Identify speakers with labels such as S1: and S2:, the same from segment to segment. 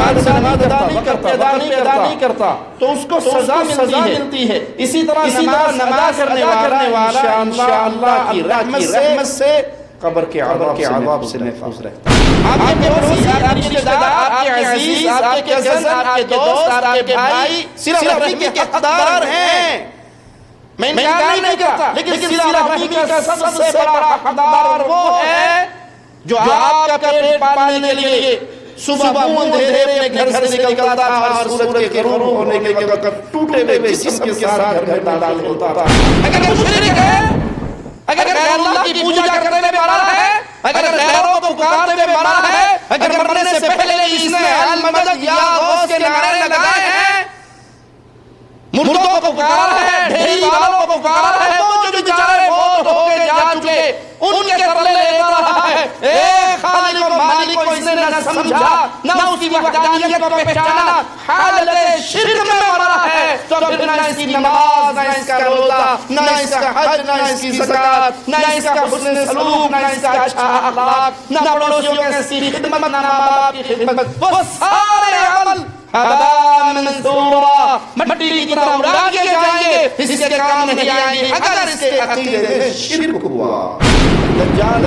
S1: نماز ادا نہیں کرتا تو اس کو سزا ملتی ہے. اسی طرح نماز کرنے والا انشاءاللہ کی رحمت سے قبر کے عذاب سے محفوظ رہتا ہے. آپ کے پڑوسی، آپ کے رشتہ دار، آپ کے عزیز، آپ کے کزن، آپ کے دوست، آپ کے بھائی صلہ رحمی کے حقدار ہیں. میں انکار نہیں کرتا، لیکن صلہ رحمی کا سب سے بڑا حقدار وہ ہے جو آپ کا پیٹ پالنے کے لیے صبح اندھیرے میں گھر سے نکلتا تھا اور سورج کے غروب ہونے کے وقت ٹوٹے ہوئے جسم کے ساتھ گھر میں داخل ہوتا تھا. اگر مشرک ہے، اگر غیر اللہ کی پوجا کرنے میں مرا ہے، اگر غیروں کو پکارتے میں مرا ہے، اگر مرنے سے پہلے اس نے المدد یا غوث کے نعرے لگائے ہیں، مردوں کو پکارا ہے، ڈھیری والوں کو پکارا ہے، تو جو بیچارے فوت ہو کے جا چکے ان کے ترلے لیتا رہا ہے. اے خالق و مالک کو اس نے نہ سمجھا، نہ اس کی وحدانیت کو پہچانا، حالت شرک میں مرا ہے، تو پھر نہ اس کی نماز، نہ اس کا روزہ، نہ اس کا حج، نہ اس کی زکوٰۃ، نہ اس کا حسن سلوک، نہ اس کا اچھا اخلاق، نہ پڑوسیوں کی خدمت، نہ ماں باپ کی خدمت، وہ سارے عمل ہباء منثورا مٹی کی طرح اڑا دیے جائیں گے، اس کے کام نہیں آئیں گے اگر اس کے عقیدے میں شرک ہوا. دجال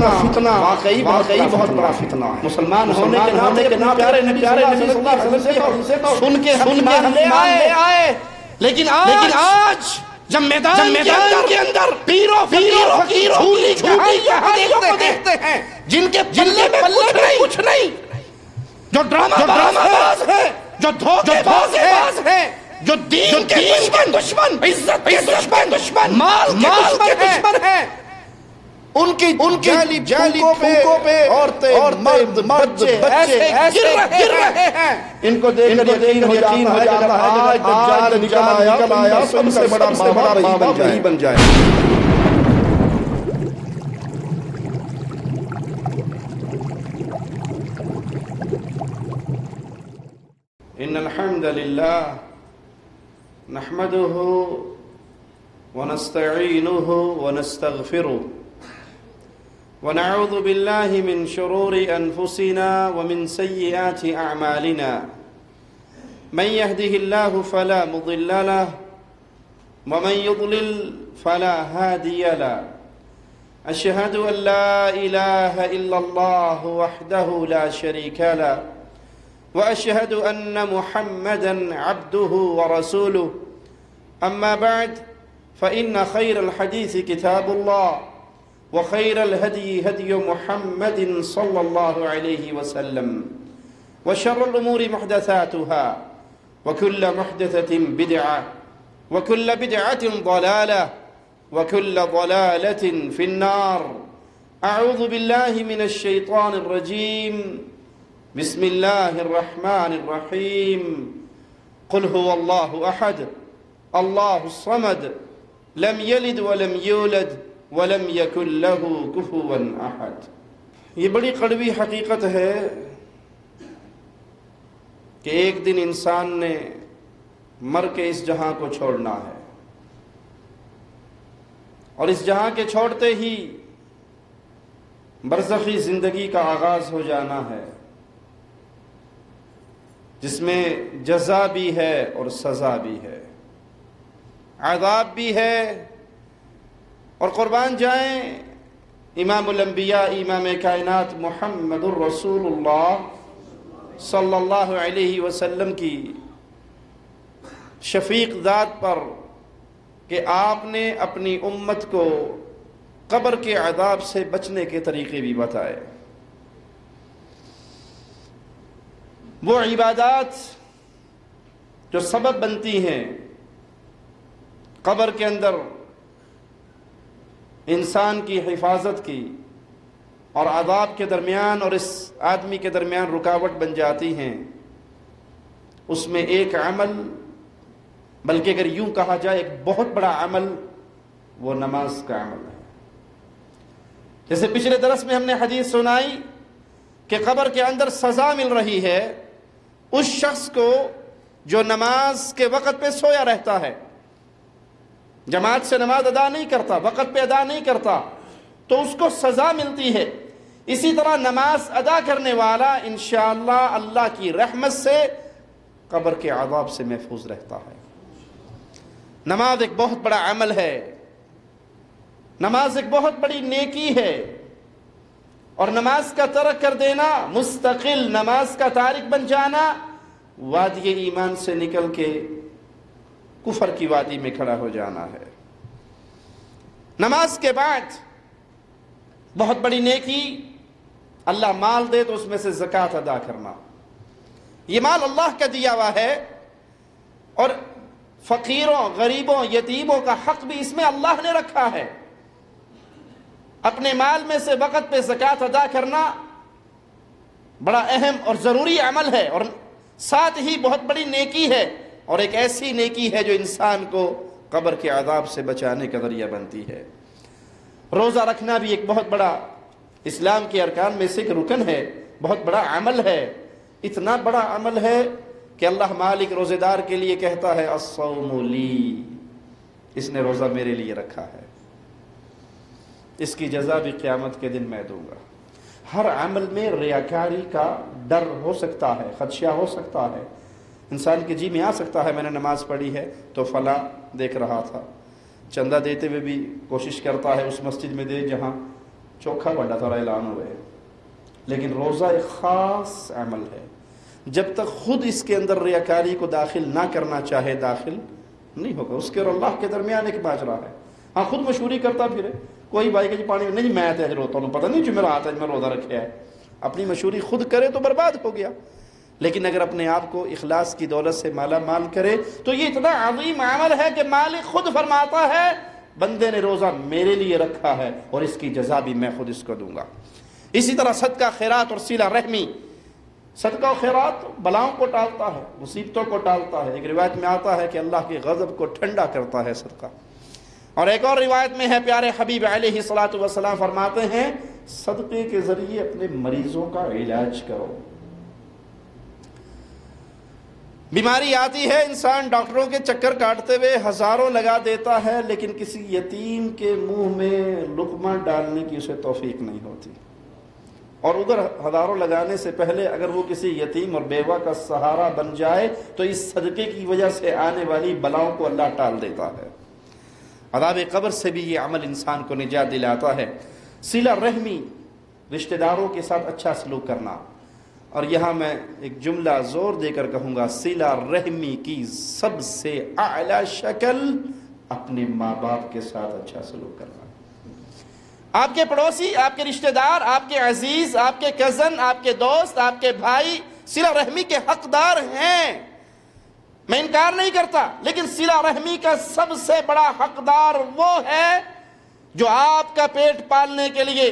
S1: کا فتنہ واقعی بہت بڑا فتنہ ہے. مسلمان ہونے کے ناطے پیارے نبی صلی اللہ علیہ وسلم سے تو سن کے ہم لے آئے، لیکن آج جب میدان کے اندر پیروں فقیروں جھولی کہانیوں کو دیکھتے ہیں جن کے پلے میں کچھ نہیں، جو ڈرامہ باز ہے، جو دھوکے باز ہے، جو دین کے دشمن، عزت کے دشمن، مال کے دشمن ہیں، ان کی جعلی پھوکوں پہ عورتیں، مرد، بچے گر رہے ہیں. ان کو دیکھ کر یقین ہو جاتا ہے کہ آج دجال نکل آیا تو ان سے بڑا وہی بن جائے. ان الحمد للہ نحمده ونستعینه ونستغفره ونعوذ بالله من شرور أنفسنا ومن سيئات أعمالنا. من يهده الله فلا مضل له ومن يضلل فلا هادي له. أشهد أن لا إله إلا الله وحده لا شريك له وأشهد أن محمدًا عبده ورسوله. أما بعد فإن خير الحديث كتاب الله وخير الهدي هدي محمد صلى الله عليه وسلم وشر الأمور محدثاتها وكل محدثة بدعة وكل بدعة ضلالة وكل ضلالة في النار. أعوذ بالله من الشيطان الرجيم. بسم الله الرحمن الرحيم. قل هو الله أحد الله الصمد لم يلد ولم يولد وَلَمْ يَكُنْ لَهُ كُفُوًا أَحَدٌ. یہ بڑی کڑوی حقیقت ہے کہ ایک دن انسان نے مر کے اس جہاں کو چھوڑنا ہے، اور اس جہاں کے چھوڑتے ہی برزخی زندگی کا آغاز ہو جانا ہے، جس میں جزا بھی ہے اور سزا بھی ہے، عذاب بھی ہے. اور قربان جائیں امام الانبیاء، امام کائنات محمد الرسول اللہ صلی اللہ علیہ وسلم کی شفیق ذات پر کہ آپ نے اپنی امت کو قبر کے عذاب سے بچنے کے طریقے بھی بتائے. وہ عبادات جو سبب بنتی ہیں قبر کے اندر انسان کی حفاظت کی اور عذاب کے درمیان اور اس آدمی کے درمیان رکاوٹ بن جاتی ہیں، اس میں ایک عمل، بلکہ اگر یوں کہا جائے ایک بہت بڑا عمل، وہ نماز کا عمل ہے. جیسے پچھلے درس میں ہم نے حدیث سنائی کہ قبر کے اندر سزا مل رہی ہے اس شخص کو جو نماز کے وقت پہ سویا رہتا ہے، جماعت سے نماز ادا نہیں کرتا، وقت پہ ادا نہیں کرتا، تو اس کو سزا ملتی ہے. اسی طرح نماز ادا کرنے والا انشاءاللہ اللہ کی رحمت سے قبر کے عذاب سے محفوظ رہتا ہے۔ نماز ایک بہت بڑا عمل ہے، نماز ایک بہت بڑی نیکی ہے، اور نماز کا ترک کر دینا، مستقل نماز کا تارک بن جانا، وادی ایمان سے نکل کے کفر کی وادی میں کھڑا ہو جانا ہے۔ نماز کے بعد بہت بڑی نیکی، اللہ مال دے تو اس میں سے زکوٰۃ ادا کرنا۔ یہ مال اللہ کا دیا ہوا ہے، اور فقیروں، غریبوں، یتیموں کا حق بھی اس میں اللہ نے رکھا ہے۔ اپنے مال میں سے وقت پہ زکوٰۃ ادا کرنا بڑا اہم اور ضروری عمل ہے، اور ساتھ ہی بہت بڑی نیکی ہے، اور ایک ایسی نیکی ہے جو انسان کو قبر کے عذاب سے بچانے کا ذریعہ بنتی ہے۔ روزہ رکھنا بھی ایک بہت بڑا اسلام کے ارکان میں سے ایک رکن ہے، بہت بڑا عمل ہے، اتنا بڑا عمل ہے کہ اللہ مالک روزے دار کے لیے کہتا ہے الصوم لی، اس نے روزہ میرے لیے رکھا ہے، اس کی جزا بھی قیامت کے دن میں دوں گا۔ ہر عمل میں ریاکاری کا ڈر ہو سکتا ہے، خدشہ ہو سکتا ہے، انسان کے جی میں آ سکتا ہے میں نے نماز پڑھی ہے تو فلاں دیکھ رہا تھا، چندہ دیتے ہوئے بھی کوشش کرتا ہے اس مسجد میں دے جہاں چوکھا بڑا تھا اعلان ہوئے، لیکن روزہ ایک خاص عمل ہے، جب تک خود اس کے اندر ریاکاری کو داخل نہ کرنا چاہے داخل نہیں ہوگا، اس کے اور اللہ کے درمیان ایک ماجرا ہے۔ ہاں خود مشہوری کرتا پھرے، کوئی بھائی کہ جی پانی نہیں میں تہجر ہوتا ہوں، پتہ نہیں جو میرا ہاتھ ہے میں روزہ رکھا ہے، اپنی مشہوری خود کرے تو برباد ہو گیا۔ لیکن اگر اپنے آپ کو اخلاص کی دولت سے مالا مال کرے تو یہ اتنا عظیم عمل ہے کہ مالک خود فرماتا ہے بندے نے روزہ میرے لیے رکھا ہے اور اس کی جزا بھی میں خود اس کو دوں گا۔ اسی طرح صدقہ خیرات اور صلہ رحمی، صدقہ و خیرات بلاؤں کو ٹالتا ہے، مصیبتوں کو ٹالتا ہے، ایک روایت میں آتا ہے کہ اللہ کے غضب کو ٹھنڈا کرتا ہے صدقہ، اور ایک اور روایت میں ہے پیارے حبیب علیہ الصلوۃ والسلام فرماتے ہیں صدقے کے ذریعے اپنے مریضوں کا علاج کرو۔ بیماری آتی ہے، انسان ڈاکٹروں کے چکر کاٹتے ہوئے ہزاروں لگا دیتا ہے، لیکن کسی یتیم کے منہ میں لقمہ ڈالنے کی اسے توفیق نہیں ہوتی، اور ادھر ہزاروں لگانے سے پہلے اگر وہ کسی یتیم اور بیوہ کا سہارا بن جائے تو اس صدقے کی وجہ سے آنے والی بلاؤں کو اللہ ٹال دیتا ہے۔ عذاب قبر سے بھی یہ عمل انسان کو نجات دلاتا ہے۔ صلہ رحمی، رشتہ داروں کے ساتھ اچھا سلوک کرنا، اور یہاں میں ایک جملہ زور دے کر کہوں گا، صلہ رحمی کی سب سے اعلیٰ شکل اپنے ماں باپ کے ساتھ اچھا سلوک کرنا۔ آپ کے پڑوسی، آپ کے رشتہ دار، آپ کے عزیز، آپ کے کزن، آپ کے دوست، آپ کے بھائی صلہ رحمی کے حقدار ہیں، میں انکار نہیں کرتا، لیکن صلہ رحمی کا سب سے بڑا حقدار وہ ہے جو آپ کا پیٹ پالنے کے لیے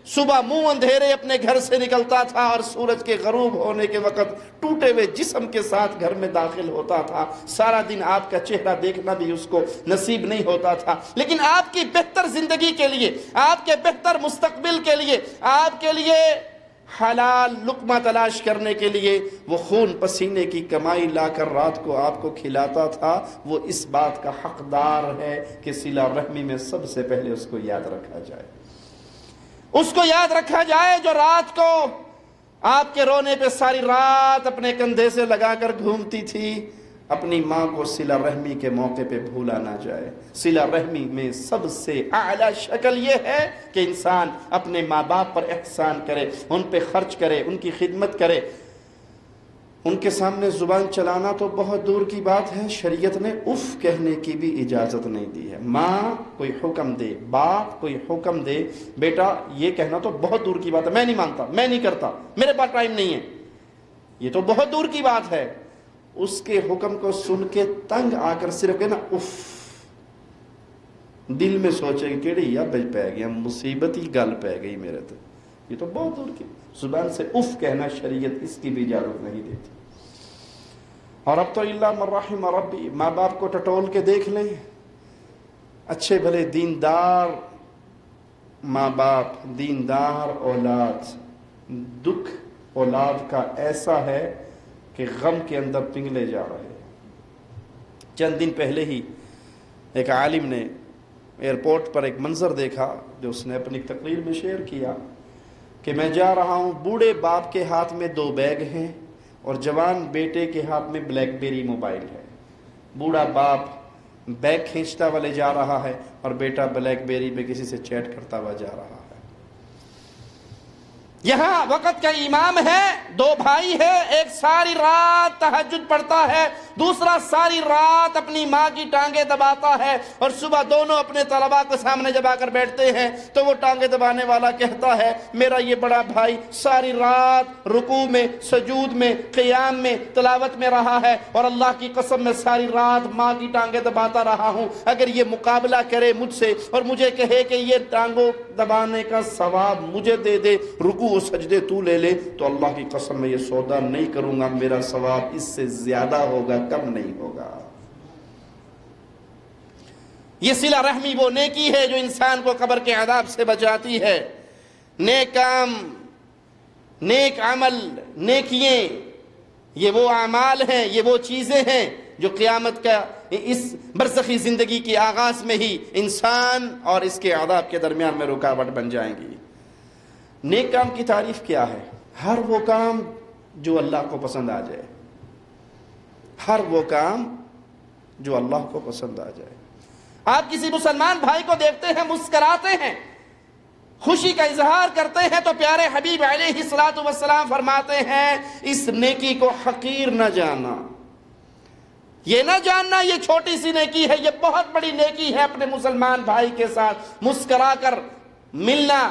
S1: صبح منہ اندھیرے اپنے گھر سے نکلتا تھا اور سورج کے غروب ہونے کے وقت ٹوٹے ہوئے جسم کے ساتھ گھر میں داخل ہوتا تھا، سارا دن آپ کا چہرہ دیکھنا بھی اس کو نصیب نہیں ہوتا تھا، لیکن آپ کی بہتر زندگی کے لیے، آپ کے بہتر مستقبل کے لیے، آپ کے لیے حلال لقمہ تلاش کرنے کے لیے وہ خون پسینے کی کمائی لا کر رات کو آپ کو کھلاتا تھا، وہ اس بات کا حقدار ہے کہ صلہ رحمی میں سب سے پہلے اس کو یاد رکھا جائے، اس کو یاد رکھا جائے جو رات کو آپ کے رونے پہ ساری رات اپنے کندھے سے لگا کر گھومتی تھی، اپنی ماں کو صلہ رحمی کے موقع پہ بھولا نہ جائے۔ صلہ رحمی میں سب سے اعلیٰ شکل یہ ہے کہ انسان اپنے ماں باپ پر احسان کرے، ان پہ خرچ کرے، ان کی خدمت کرے، ان کے سامنے زبان چلانا تو بہت دور کی بات ہے، شریعت نے اف کہنے کی بھی اجازت نہیں دی ہے۔ ماں کوئی حکم دے، باپ کوئی حکم دے، بیٹا یہ کہنا تو بہت دور کی بات ہے، میں نہیں مانتا، میں نہیں کرتا، میرے پاس ٹائم نہیں ہے، یہ تو بہت دور کی بات ہے۔ اس کے حکم کو سن کے تنگ آ کر صرف کہنا اف، دل میں سوچے کہ کیڑی یا بج پہ گیا، مصیبت ہی گل پہ گئی میرے تو، یہ تو بہت دور کی زبان سے اف کہنا شریعت اس کی بھی اجازت نہیں دیتی۔ اور اب تو اللہ من رحم ربی، ماں باپ کو ٹٹول کے دیکھ لیں، اچھے بھلے دیندار ماں باپ، دیندار اولاد، دکھ اولاد کا ایسا ہے کہ غم کے اندر پنگلے جا رہے ہیں۔ چند دن پہلے ہی ایک عالم نے ایئرپورٹ پر ایک منظر دیکھا جو اس نے اپنی تقریر میں شیئر کیا۔ کہ میں جا رہا ہوں، بوڑھے باپ کے ہاتھ میں 2 بیگ ہیں اور جوان بیٹے کے ہاتھ میں بلیک بیری موبائل ہے۔ بوڑھا باپ بیگ کھینچتا ہوا لے جا رہا ہے اور بیٹا بلیک بیری پہ کسی سے چیٹ کرتا ہوا جا رہا ہے۔ یہاں وقت کا امام ہے، 2 بھائی ہے، ایک ساری رات تہجد پڑھتا ہے، دوسرا ساری رات اپنی ماں کی ٹانگیں دباتا ہے، اور صبح دونوں اپنے طلباء کے سامنے جب آ کر بیٹھتے ہیں تو وہ ٹانگیں دبانے والا کہتا ہے میرا یہ بڑا بھائی ساری رات رکوع میں، سجود میں، قیام میں، تلاوت میں رہا ہے، اور اللہ کی قسم میں ساری رات ماں کی ٹانگیں دباتا رہا ہوں، اگر یہ مقابلہ کرے مجھ سے اور مجھے کہے کہ یہ ٹانگوں دبانے کا ثواب مجھے دے دے، رکوع و سجدے تو لے لے، تو اللہ کی قسم میں یہ سودا نہیں کروں گا، میرا ثواب اس سے زیادہ ہوگا، کم نہیں ہوگا۔ یہ صلہ رحمی وہ نیکی ہے جو انسان کو قبر کے عذاب سے بچاتی ہے۔ نیک کام، نیک عمل، نیکییں، یہ وہ اعمال ہیں، یہ وہ چیزیں ہیں جو قیامت کا اس برزخی زندگی کی آغاز میں ہی انسان اور اس کے عذاب کے درمیان میں رکاوٹ بن جائیں گی۔ نیک کام کی تعریف کیا ہے؟ ہر وہ کام جو اللہ کو پسند آ جائے، ہر وہ کام جو اللہ کو پسند آ جائے۔ آپ کسی مسلمان بھائی کو دیکھتے ہیں مسکراتے ہیں، خوشی کا اظہار کرتے ہیں، تو پیارے حبیب علیہ الصلوۃ والسلام فرماتے ہیں اس نیکی کو حقیر نہ جانا، یہ نہ جاننا یہ چھوٹی سی نیکی ہے، یہ بہت بڑی نیکی ہے اپنے مسلمان بھائی کے ساتھ مسکرا کر ملنا،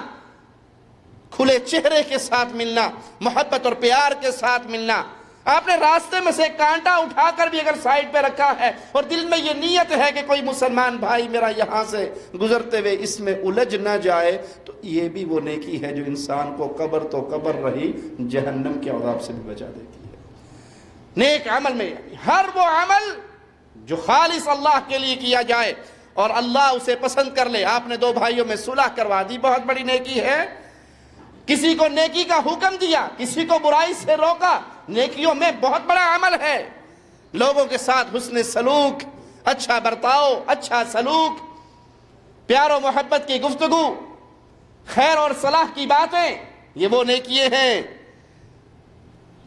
S1: کھلے چہرے کے ساتھ ملنا، محبت اور پیار کے ساتھ ملنا۔ آپ نے راستے میں سے کانٹا اٹھا کر بھی اگر سائڈ پہ رکھا ہے اور دل میں یہ نیت ہے کہ کوئی مسلمان بھائی میرا یہاں سے گزرتے ہوئے اس میں الجھ نہ جائے، تو یہ بھی وہ نیکی ہے جو انسان کو قبر تو قبر رہی جہنم کے عذاب سے بھی بچا دیتی ہے۔ نیک عمل میں ہر وہ عمل جو خالص اللہ کے لیے کیا جائے اور اللہ اسے پسند کر لے۔ آپ نے 2 بھائیوں میں صلح کروا دی، بہت بڑی نیکی ہے۔ کسی کو نیکی کا حکم دیا، کسی کو برائی سے روکا، نیکیوں میں بہت بڑا عمل ہے۔ لوگوں کے ساتھ حسن سلوک، اچھا برتاؤ، اچھا سلوک، پیار و محبت کی گفتگو، خیر اور صلاح کی باتیں، یہ وہ نیکیاں ہیں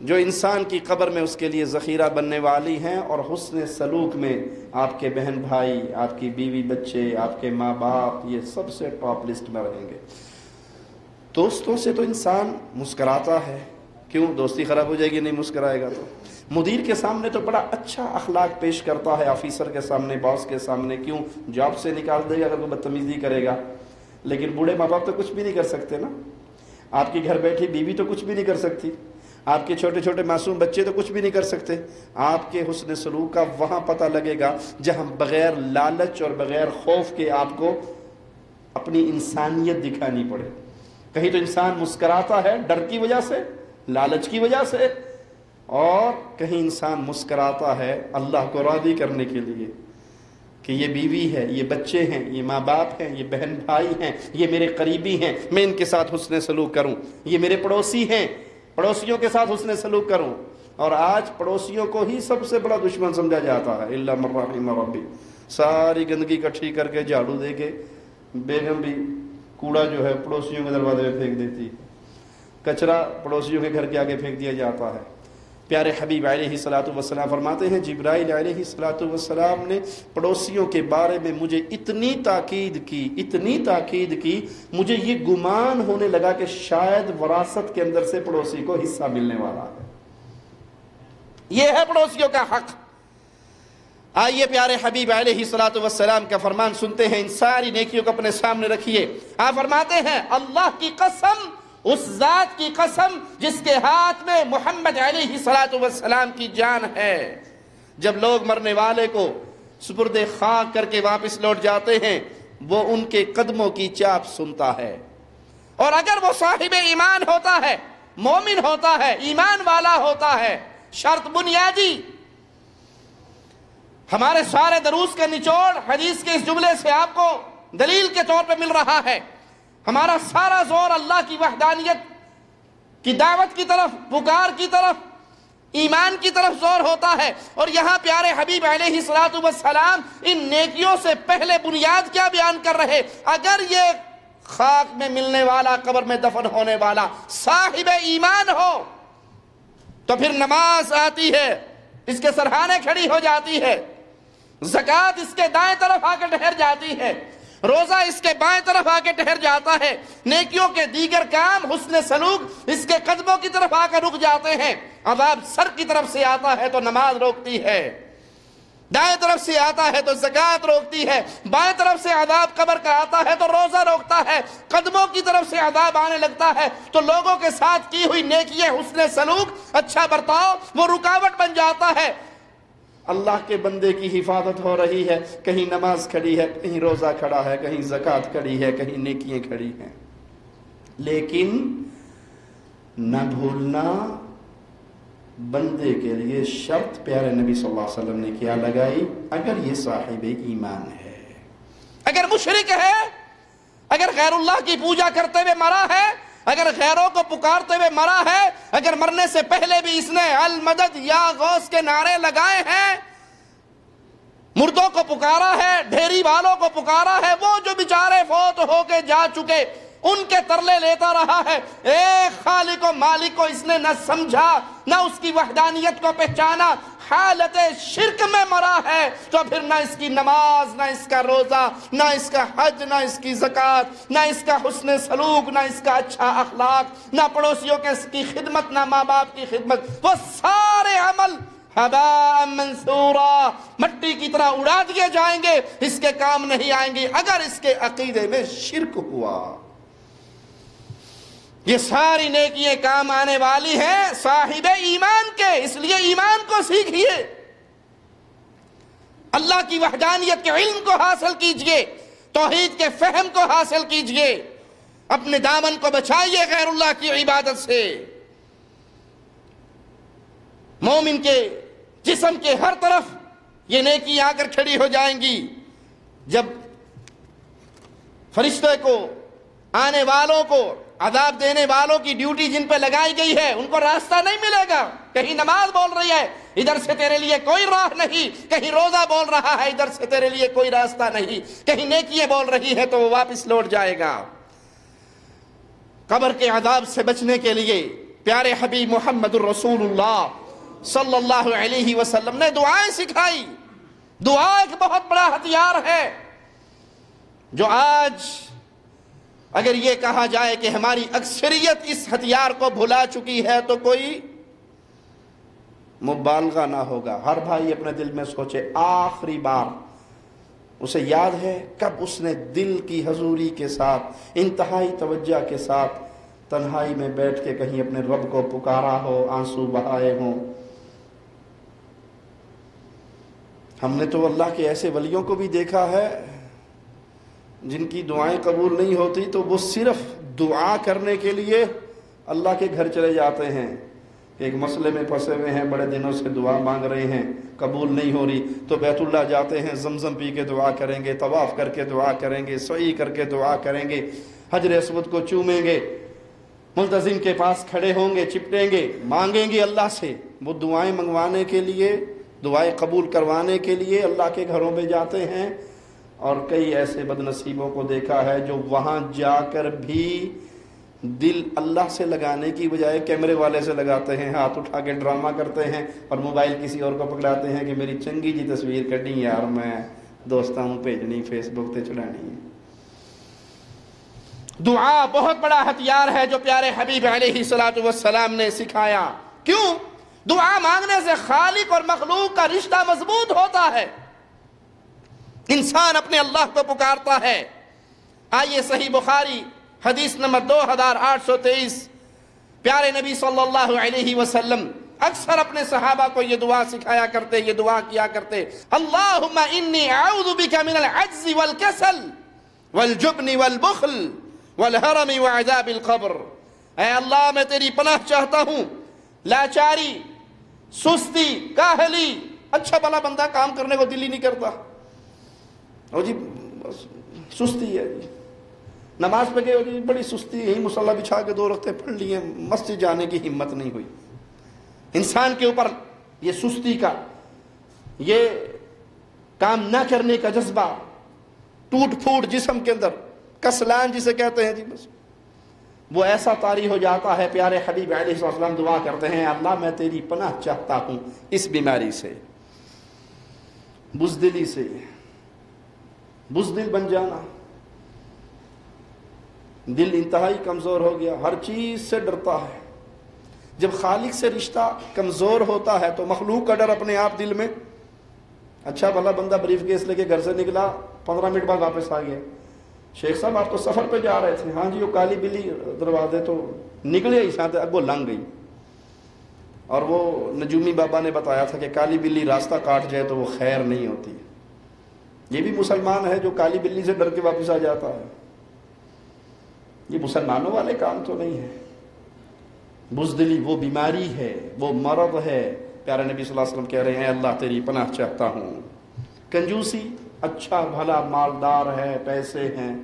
S1: جو انسان کی قبر میں اس کے لیے ذخیرہ بننے والی ہیں، اور حسن سلوک میں آپ کے بہن بھائی، آپ کی بیوی بچے، آپ کے ماں باپ، یہ سب سے ٹاپ لسٹ میں رہیں گے۔ دوستوں سے تو انسان مسکراتا ہے، کیوں؟ دوستی خراب ہو جائے گی نہیں مسکرائے گا تو۔ مدیر کے سامنے تو بڑا اچھا اخلاق پیش کرتا ہے، آفیسر کے سامنے، باس کے سامنے، کیوں؟ جاب سے نکال دے گا اگر وہ بدتمیزی کرے گا، لیکن بوڑھے ماں باپ تو کچھ بھی نہیں کر سکتے نا۔ آپ کی گھر بیٹھی بیوی تو کچھ بھی نہیں کر سکتی، آپ کے چھوٹے چھوٹے معصوم بچے تو کچھ بھی نہیں کر سکتے۔ آپ کے حسن سلوک کا وہاں پتہ لگے گا جہاں بغیر لالچ اور بغیر خوف کے آپ کو اپنی انسانیت دکھانی پڑے۔ کہیں تو انسان مسکراتا ہے ڈر کی وجہ سے، لالچ کی وجہ سے، اور کہیں انسان مسکراتا ہے اللہ کو راضی کرنے کے لیے کہ یہ بیوی ہے، یہ بچے ہیں، یہ ماں باپ ہیں، یہ بہن بھائی ہیں، یہ میرے قریبی ہیں، میں ان کے ساتھ حسن سلوک کروں، یہ میرے پڑوسی ہیں، پڑوسیوں کے ساتھ حسن سلوک کروں۔ اور آج پڑوسیوں کو ہی سب سے بڑا دشمن سمجھا جاتا ہے، الا من رحم ربی۔ ساری گندگی اکٹھی کر کے جھاڑو دے کے بیگم بھی کوڑا جو ہے پڑوسیوں کے دروازے میں پھینک دیتی ہے، کچرا پڑوسیوں کے گھر کے آگے پھینک دیا جاتا ہے۔ پیارے حبیب علیہ الصلوۃ والسلام فرماتے ہیں جبرائیل علیہ الصلوۃ والسلام نے پڑوسیوں کے بارے میں مجھے اتنی تاکید کی، مجھے یہ گمان ہونے لگا کہ شاید وراثت کے اندر سے پڑوسی کو حصہ ملنے والا ہے۔ یہ ہے پڑوسیوں کا حق۔ آئیے پیارے حبیب علیہ الصلوۃ والسلام کا فرمان سنتے ہیں، ان ساری نیکیوں کو اپنے سامنے رکھیے۔ آپ فرماتے ہیں اللہ کی قسم، اس ذات کی قسم جس کے ہاتھ میں محمد علیہ الصلوۃ والسلام کی جان ہے، جب لوگ مرنے والے کو سپرد خاک کر کے واپس لوٹ جاتے ہیں وہ ان کے قدموں کی چاپ سنتا ہے، اور اگر وہ صاحب ایمان ہوتا ہے، مومن ہوتا ہے، ایمان والا ہوتا ہے، شرط بنیادی، ہمارے سارے دروس کے نچوڑ حدیث کے اس جملے سے آپ کو دلیل کے طور پہ مل رہا ہے۔ ہمارا سارا زور اللہ کی وحدانیت کی دعوت کی طرف، پکار کی طرف، ایمان کی طرف زور ہوتا ہے، اور یہاں پیارے حبیب علیہ الصلوۃ والسلام ان نیکیوں سے پہلے بنیاد کیا بیان کر رہے؟ اگر یہ خاک میں ملنے والا، قبر میں دفن ہونے والا صاحب ایمان ہو تو پھر نماز آتی ہے، اس کے سرہانے کھڑی ہو جاتی ہے، زکوٰۃ اس کے دائیں طرف آ کے ٹھہر جاتی ہے، روزہ اس کے بائیں طرف آ کے ٹھہر جاتا ہے، نیکیوں کے دیگر کام، حسن سلوک اس کے قدموں کی طرف آ کر رک جاتے ہیں۔ عذاب سر کی طرف سے آتا ہے تو نماز روکتی ہے، دائیں طرف سے آتا ہے تو زکوٰۃ روکتی ہے، بائیں طرف سے عذاب قبر کا آتا ہے تو روزہ روکتا ہے، قدموں کی طرف سے عذاب آنے لگتا ہے تو لوگوں کے ساتھ کی ہوئی نیکیاں، حسن سلوک، اچھا برتاؤ وہ رکاوٹ بن جاتا ہے۔ اللہ کے بندے کی حفاظت ہو رہی ہے، کہیں نماز کھڑی ہے، کہیں روزہ کھڑا ہے، کہیں زکوٰۃ کھڑی ہے، کہیں نیکیاں کھڑی ہیں، لیکن نہ بھولنا بندے کے لیے شرط پیارے نبی صلی اللہ علیہ وسلم نے کیا لگائی، اگر یہ صاحب ایمان ہے، اگر مشرک ہے، اگر غیر اللہ کی پوجا کرتے ہوئے مرا ہے، اگر غیروں کو پکارتے ہوئے مرا ہے، اگر مرنے سے پہلے بھی اس نے المدد یا غوث کے نعرے لگائے ہیں، مردوں کو پکارا ہے، ڈھیری والوں کو پکارا ہے، وہ جو بیچارے فوت ہو کے جا چکے ان کے ترلے لیتا رہا ہے، ایک خالق و مالک کو اس نے نہ سمجھا، نہ اس کی وحدانیت کو پہچانا، حالت شرک میں مرا ہے، تو پھر نہ اس کی نماز، نہ اس کا روزہ، نہ اس کا حج، نہ اس کی زکوٰۃ، نہ اس کا حسن سلوک، نہ اس کا اچھا اخلاق، نہ پڑوسیوں کی خدمت، نہ ماں باپ کی خدمت، وہ سارے عمل ہباء منثورا، مٹی کی طرح اڑا دیے جائیں گے، اس کے کام نہیں آئیں گے اگر اس کے عقیدے میں شرک ہوا۔ یہ ساری نیکیاں کام آنے والی ہیں صاحب ایمان کے، اس لیے ایمان کو سیکھیے، اللہ کی وحدانیت کے علم کو حاصل کیجئے، توحید کے فہم کو حاصل کیجئے، اپنے دامن کو بچائیے غیر اللہ کی عبادت سے۔ مومن کے جسم کے ہر طرف یہ نیکی آ کر کھڑی ہو جائیں گی، جب فرشتے کو، آنے والوں کو، عذاب دینے والوں کی ڈیوٹی جن پہ لگائی گئی ہے ان کو راستہ نہیں ملے گا، کہیں نماز بول رہی ہے ادھر سے تیرے لیے کوئی راہ نہیں، کہیں روزہ بول رہا ہے ادھر سے تیرے لیے کوئی راستہ نہیں، کہیں نیکیاں بول رہی ہے تو وہ واپس لوٹ جائے گا۔ قبر کے عذاب سے بچنے کے لیے پیارے حبیب محمد الرسول اللہ صلی اللہ علیہ وسلم نے دعائیں سکھائی۔ دعا ایک بہت بڑا ہتھیار ہے جو آج اگر یہ کہا جائے کہ ہماری اکثریت اس ہتھیار کو بھلا چکی ہے تو کوئی مبالغہ نہ ہوگا۔ ہر بھائی اپنے دل میں سوچے آخری بار اسے یاد ہے کب اس نے دل کی حضوری کے ساتھ، انتہائی توجہ کے ساتھ تنہائی میں بیٹھ کے کہیں اپنے رب کو پکارا ہو، آنسو بہائے ہوں۔ ہم نے تو اللہ کے ایسے ولیوں کو بھی دیکھا ہے جن کی دعائیں قبول نہیں ہوتی تو وہ صرف دعا کرنے کے لیے اللہ کے گھر چلے جاتے ہیں، ایک مسئلے میں پھنسے ہوئے ہیں، بڑے دنوں سے دعا مانگ رہے ہیں، قبول نہیں ہو رہی تو بیت اللہ جاتے ہیں، زمزم پی کے دعا کریں گے، طواف کر کے دعا کریں گے، سعی کر کے دعا کریں گے، حجر اسود کو چومیں گے، ملتزم کے پاس کھڑے ہوں گے، چپٹیں گے، مانگیں گے اللہ سے۔ وہ دعائیں منگوانے کے لیے، دعائیں قبول کروانے کے لیے اللہ کے گھروں میں جاتے ہیں، اور کئی ایسے بد نصیبوں کو دیکھا ہے جو وہاں جا کر بھی دل اللہ سے لگانے کی بجائے کیمرے والے سے لگاتے ہیں، ہاتھ اٹھا کے ڈرامہ کرتے ہیں اور موبائل کسی اور کو پکڑاتے ہیں کہ میری چنگی جی تصویر کڈی یار، میں دوستاں ہوں بھیجنی، فیس بک تے چڑھانی ہے۔ دعا بہت بڑا ہتھیار ہے جو پیارے حبیب علیہ الصلوۃ والسلام نے سکھایا۔ کیوں؟ دعا مانگنے سے خالق اور مخلوق کا رشتہ مضبوط ہوتا ہے، انسان اپنے اللہ کو پکارتا ہے۔ آئیے صحیح بخاری حدیث نمبر 2823، پیارے نبی صلی اللہ علیہ وسلم اکثر اپنے صحابہ کو یہ دعا سکھایا کرتے، یہ دعا کیا کرتے، اللہم انی اعوذ بک من العجز والکسل والجبن والبخل والحرم وعذاب القبر۔ اے اللہ میں تیری پناہ چاہتا ہوں لاچاری، سستی، کاہلی، اچھا بھلا بندہ کام کرنے کو دل ہی نہیں کرتا، اور جی سستی ہے، جی نماز پہ گئے، جی بڑی سستی، یہی مصلی بچھا کے 2 رکعتیں پڑھ لیے، مسجد جانے کی ہمت نہیں ہوئی۔ انسان کے اوپر یہ سستی کا، یہ کام نہ کرنے کا جذبہ، ٹوٹ پھوٹ جسم کے اندر، کسلان جسے کہتے ہیں جی، بس وہ ایسا طاری ہو جاتا ہے. پیارے حبیب علیہ السلام دعا کرتے ہیں اللہ میں تیری پناہ چاہتا ہوں اس بیماری سے، بزدلی سے. بزدل بن جانا، دل انتہائی کمزور ہو گیا، ہر چیز سے ڈرتا ہے. جب خالق سے رشتہ کمزور ہوتا ہے تو مخلوق کا ڈر اپنے آپ دل میں. اچھا بھلا بندہ بریف کیس لے کے گھر سے نکلا، 15 منٹ بعد واپس آ گیا. شیخ صاحب آپ تو سفر پہ جا رہے تھے. ہاں جی، وہ کالی بلی دروازے تو نکلے ہی ساتھ اگو لنگ گئی. اور وہ نجومی بابا نے بتایا تھا کہ کالی بلی راستہ کاٹ جائے تو وہ خیر نہیں ہوتی. یہ بھی مسلمان ہے جو کالی بلی سے ڈر کے واپس آ جاتا ہے. یہ مسلمانوں والے کام تو نہیں ہے. بزدلی وہ بیماری ہے، وہ مرض ہے. پیارے نبی صلی اللہ علیہ وسلم کہہ رہے ہیں اللہ تیری پناہ چاہتا ہوں. کنجوسی، اچھا بھلا مالدار ہے، پیسے ہیں،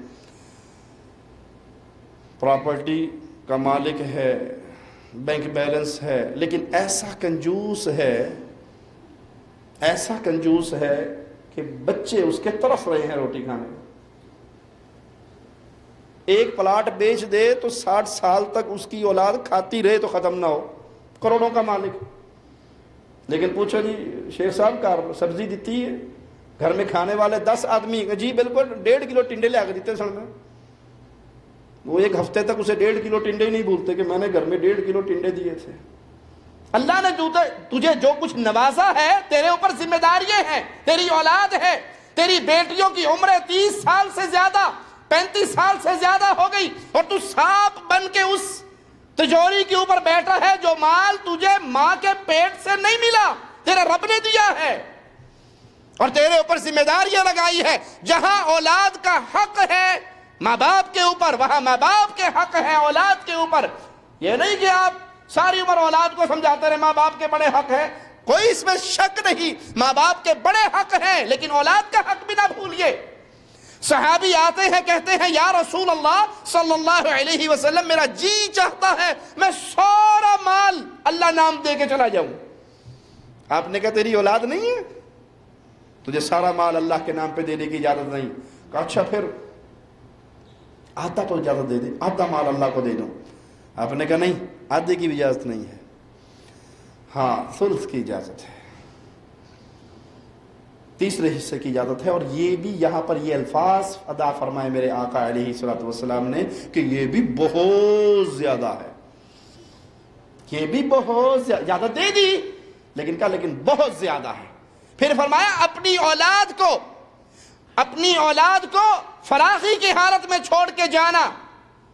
S1: پراپرٹی کا مالک ہے، بینک بیلنس ہے، لیکن ایسا کنجوس ہے کہ بچے اس کے طرف رہے ہیں روٹی کھانے. ایک پلاٹ بیچ دے تو 60 سال تک اس کی اولاد کھاتی رہے تو ختم نہ ہو. کروڑوں کا مالک، لیکن پوچھو جی شیخ صاحب کا سبزی دیتی ہے گھر میں کھانے والے 10 آدمی، جی بالکل 1.5 کلو ٹنڈے لے آ کے دیتے سن میں. وہ ایک ہفتے تک اسے 1.5 کلو ٹنڈے ہی نہیں بھولتے کہ میں نے گھر میں 1.5 کلو ٹنڈے دیے تھے. اللہ نے تجھے جو کچھ نوازا ہے تیرے اوپر ذمہ داریاں ہیں. تیری اولاد ہے، تیری بیٹیوں کی عمریں 30 سال سے زیادہ، 35 سال سے زیادہ ہو گئی، اور تو سانپ بن کے اس تجوری کے اوپر بیٹھا ہے جو مال تجھے ماں کے پیٹ سے نہیں ملا، تیرے رب نے دیا ہے. اور تیرے اوپر ذمہ داریاں لگائی ہے. جہاں اولاد کا حق ہے ماں باپ کے اوپر، وہاں ماں باپ کے حق ہے اولاد کے اوپر. یہ نہیں کہ آپ ساری عمر اولاد کو سمجھاتے رہے ماں باپ کے بڑے حق ہیں. کوئی اس میں شک نہیں، ماں باپ کے بڑے حق ہیں، لیکن اولاد کا حق بھی نہ بھولیے. صحابی آتے ہیں کہتے ہیں یا رسول اللہ صلی اللہ علیہ وسلم میرا جی چاہتا ہے میں سارا مال اللہ نام دے کے چلا جاؤں. آپ نے کہا تیری اولاد نہیں ہے، تجھے سارا مال اللہ کے نام پہ دینے کی اجازت نہیں. کہا اچھا پھر آدھا تو اجازت دے دے، آدھا مال اللہ کو دے دوں. آپ نے کہا نہیں، آدھے کی بھی اجازت نہیں ہے، ہاں ثلث کی اجازت ہے، تیسرے حصے کی اجازت ہے. اور یہ بھی یہاں پر یہ الفاظ ادا فرمائے میرے آقا علیہ الصلوۃ والسلام نے کہ یہ بھی بہت زیادہ ہے. یہ بھی بہت زیادہ، اجازت دے دی لیکن کہا لیکن بہت زیادہ ہے. پھر فرمایا اپنی اولاد کو فراخی کی حالت میں چھوڑ کے جانا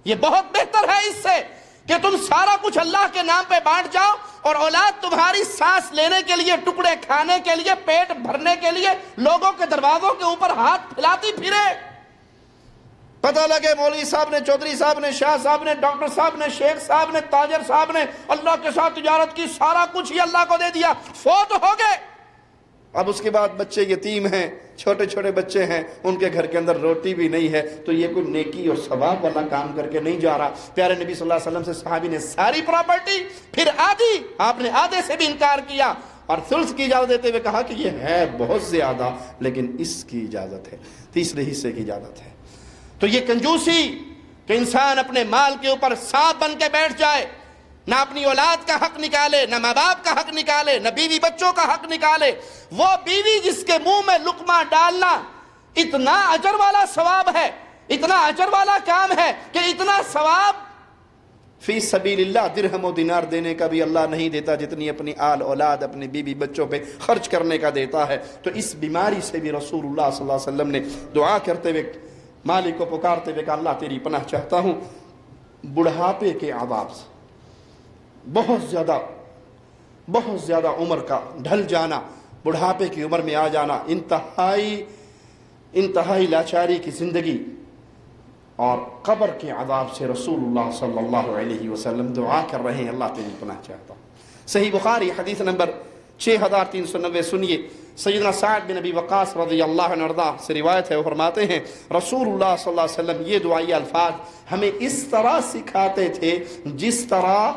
S1: یہ بہت بہتر ہے اس سے کہ تم سارا کچھ اللہ کے نام پہ بانٹ جاؤ، اور اولاد تمہاری سانس لینے کے لیے، ٹکڑے کھانے کے لیے، پیٹ بھرنے کے لیے لوگوں کے دروازوں کے اوپر ہاتھ پھیلاتی پھرے. پتہ لگے مولوی صاحب نے، چودھری صاحب نے، شاہ صاحب نے، ڈاکٹر صاحب نے، شیخ صاحب نے، تاجر صاحب نے اللہ کے ساتھ تجارت کی، سارا کچھ ہی اللہ کو دے دیا، فوت ہو گئے. اب اس کے بعد بچے یتیم ہیں، چھوٹے چھوٹے بچے ہیں، ان کے گھر کے اندر روٹی بھی نہیں ہے، تو یہ کوئی نیکی اور ثواب والا کام کر کے نہیں جا رہا. پیارے نبی صلی اللہ علیہ وسلم سے صحابی نے ساری پراپرٹی، پھر آدھی، آپ نے آدھے سے بھی انکار کیا اور ثلث کی اجازت دیتے ہوئے کہا کہ یہ ہے بہت زیادہ لیکن اس کی اجازت ہے، تیسرے حصے کی اجازت ہے. تو یہ کنجوسی کہ انسان اپنے مال کے اوپر سانپ بن کے بیٹھ جائے، نہ اپنی اولاد کا حق نکالے، نہ ماں باپ کا حق نکالے، نہ بیوی بچوں کا حق نکالے. وہ بیوی جس کے منہ میں لقمہ ڈالنا اتنا اجر والا ثواب ہے، اتنا اجر والا کام ہے کہ اتنا ثواب فی سبیل اللہ درہم و دینار دینے کا بھی اللہ نہیں دیتا جتنی اپنی آل اولاد، اپنی بیوی بچوں پہ خرچ کرنے کا دیتا ہے. تو اس بیماری سے بھی رسول اللہ صلی اللہ علیہ وسلم نے دعا کرتے ہوئے، مالک کو پکارتے ہوئے کہ اللہ تیری پناہ چاہتا ہوں بڑھاپے کے عذاب سے. بہت زیادہ عمر کا ڈھل جانا، بڑھاپے کی عمر میں آ جانا، انتہائی لاچاری کی زندگی اور قبر کے عذاب سے رسول اللہ صلی اللہ علیہ وسلم دعا کر رہے ہیں اللہ تیری پناہ چاہتا ہوں. صحیح بخاری حدیث نمبر 6390 سنیے. سیدنا سعد بن ابی وقاص رضی اللہ عنہ ارضا سے روایت ہے، وہ فرماتے ہیں رسول اللہ صلی اللہ علیہ وسلم یہ دعائی الفاظ ہمیں اس طرح سکھاتے تھے جس طرح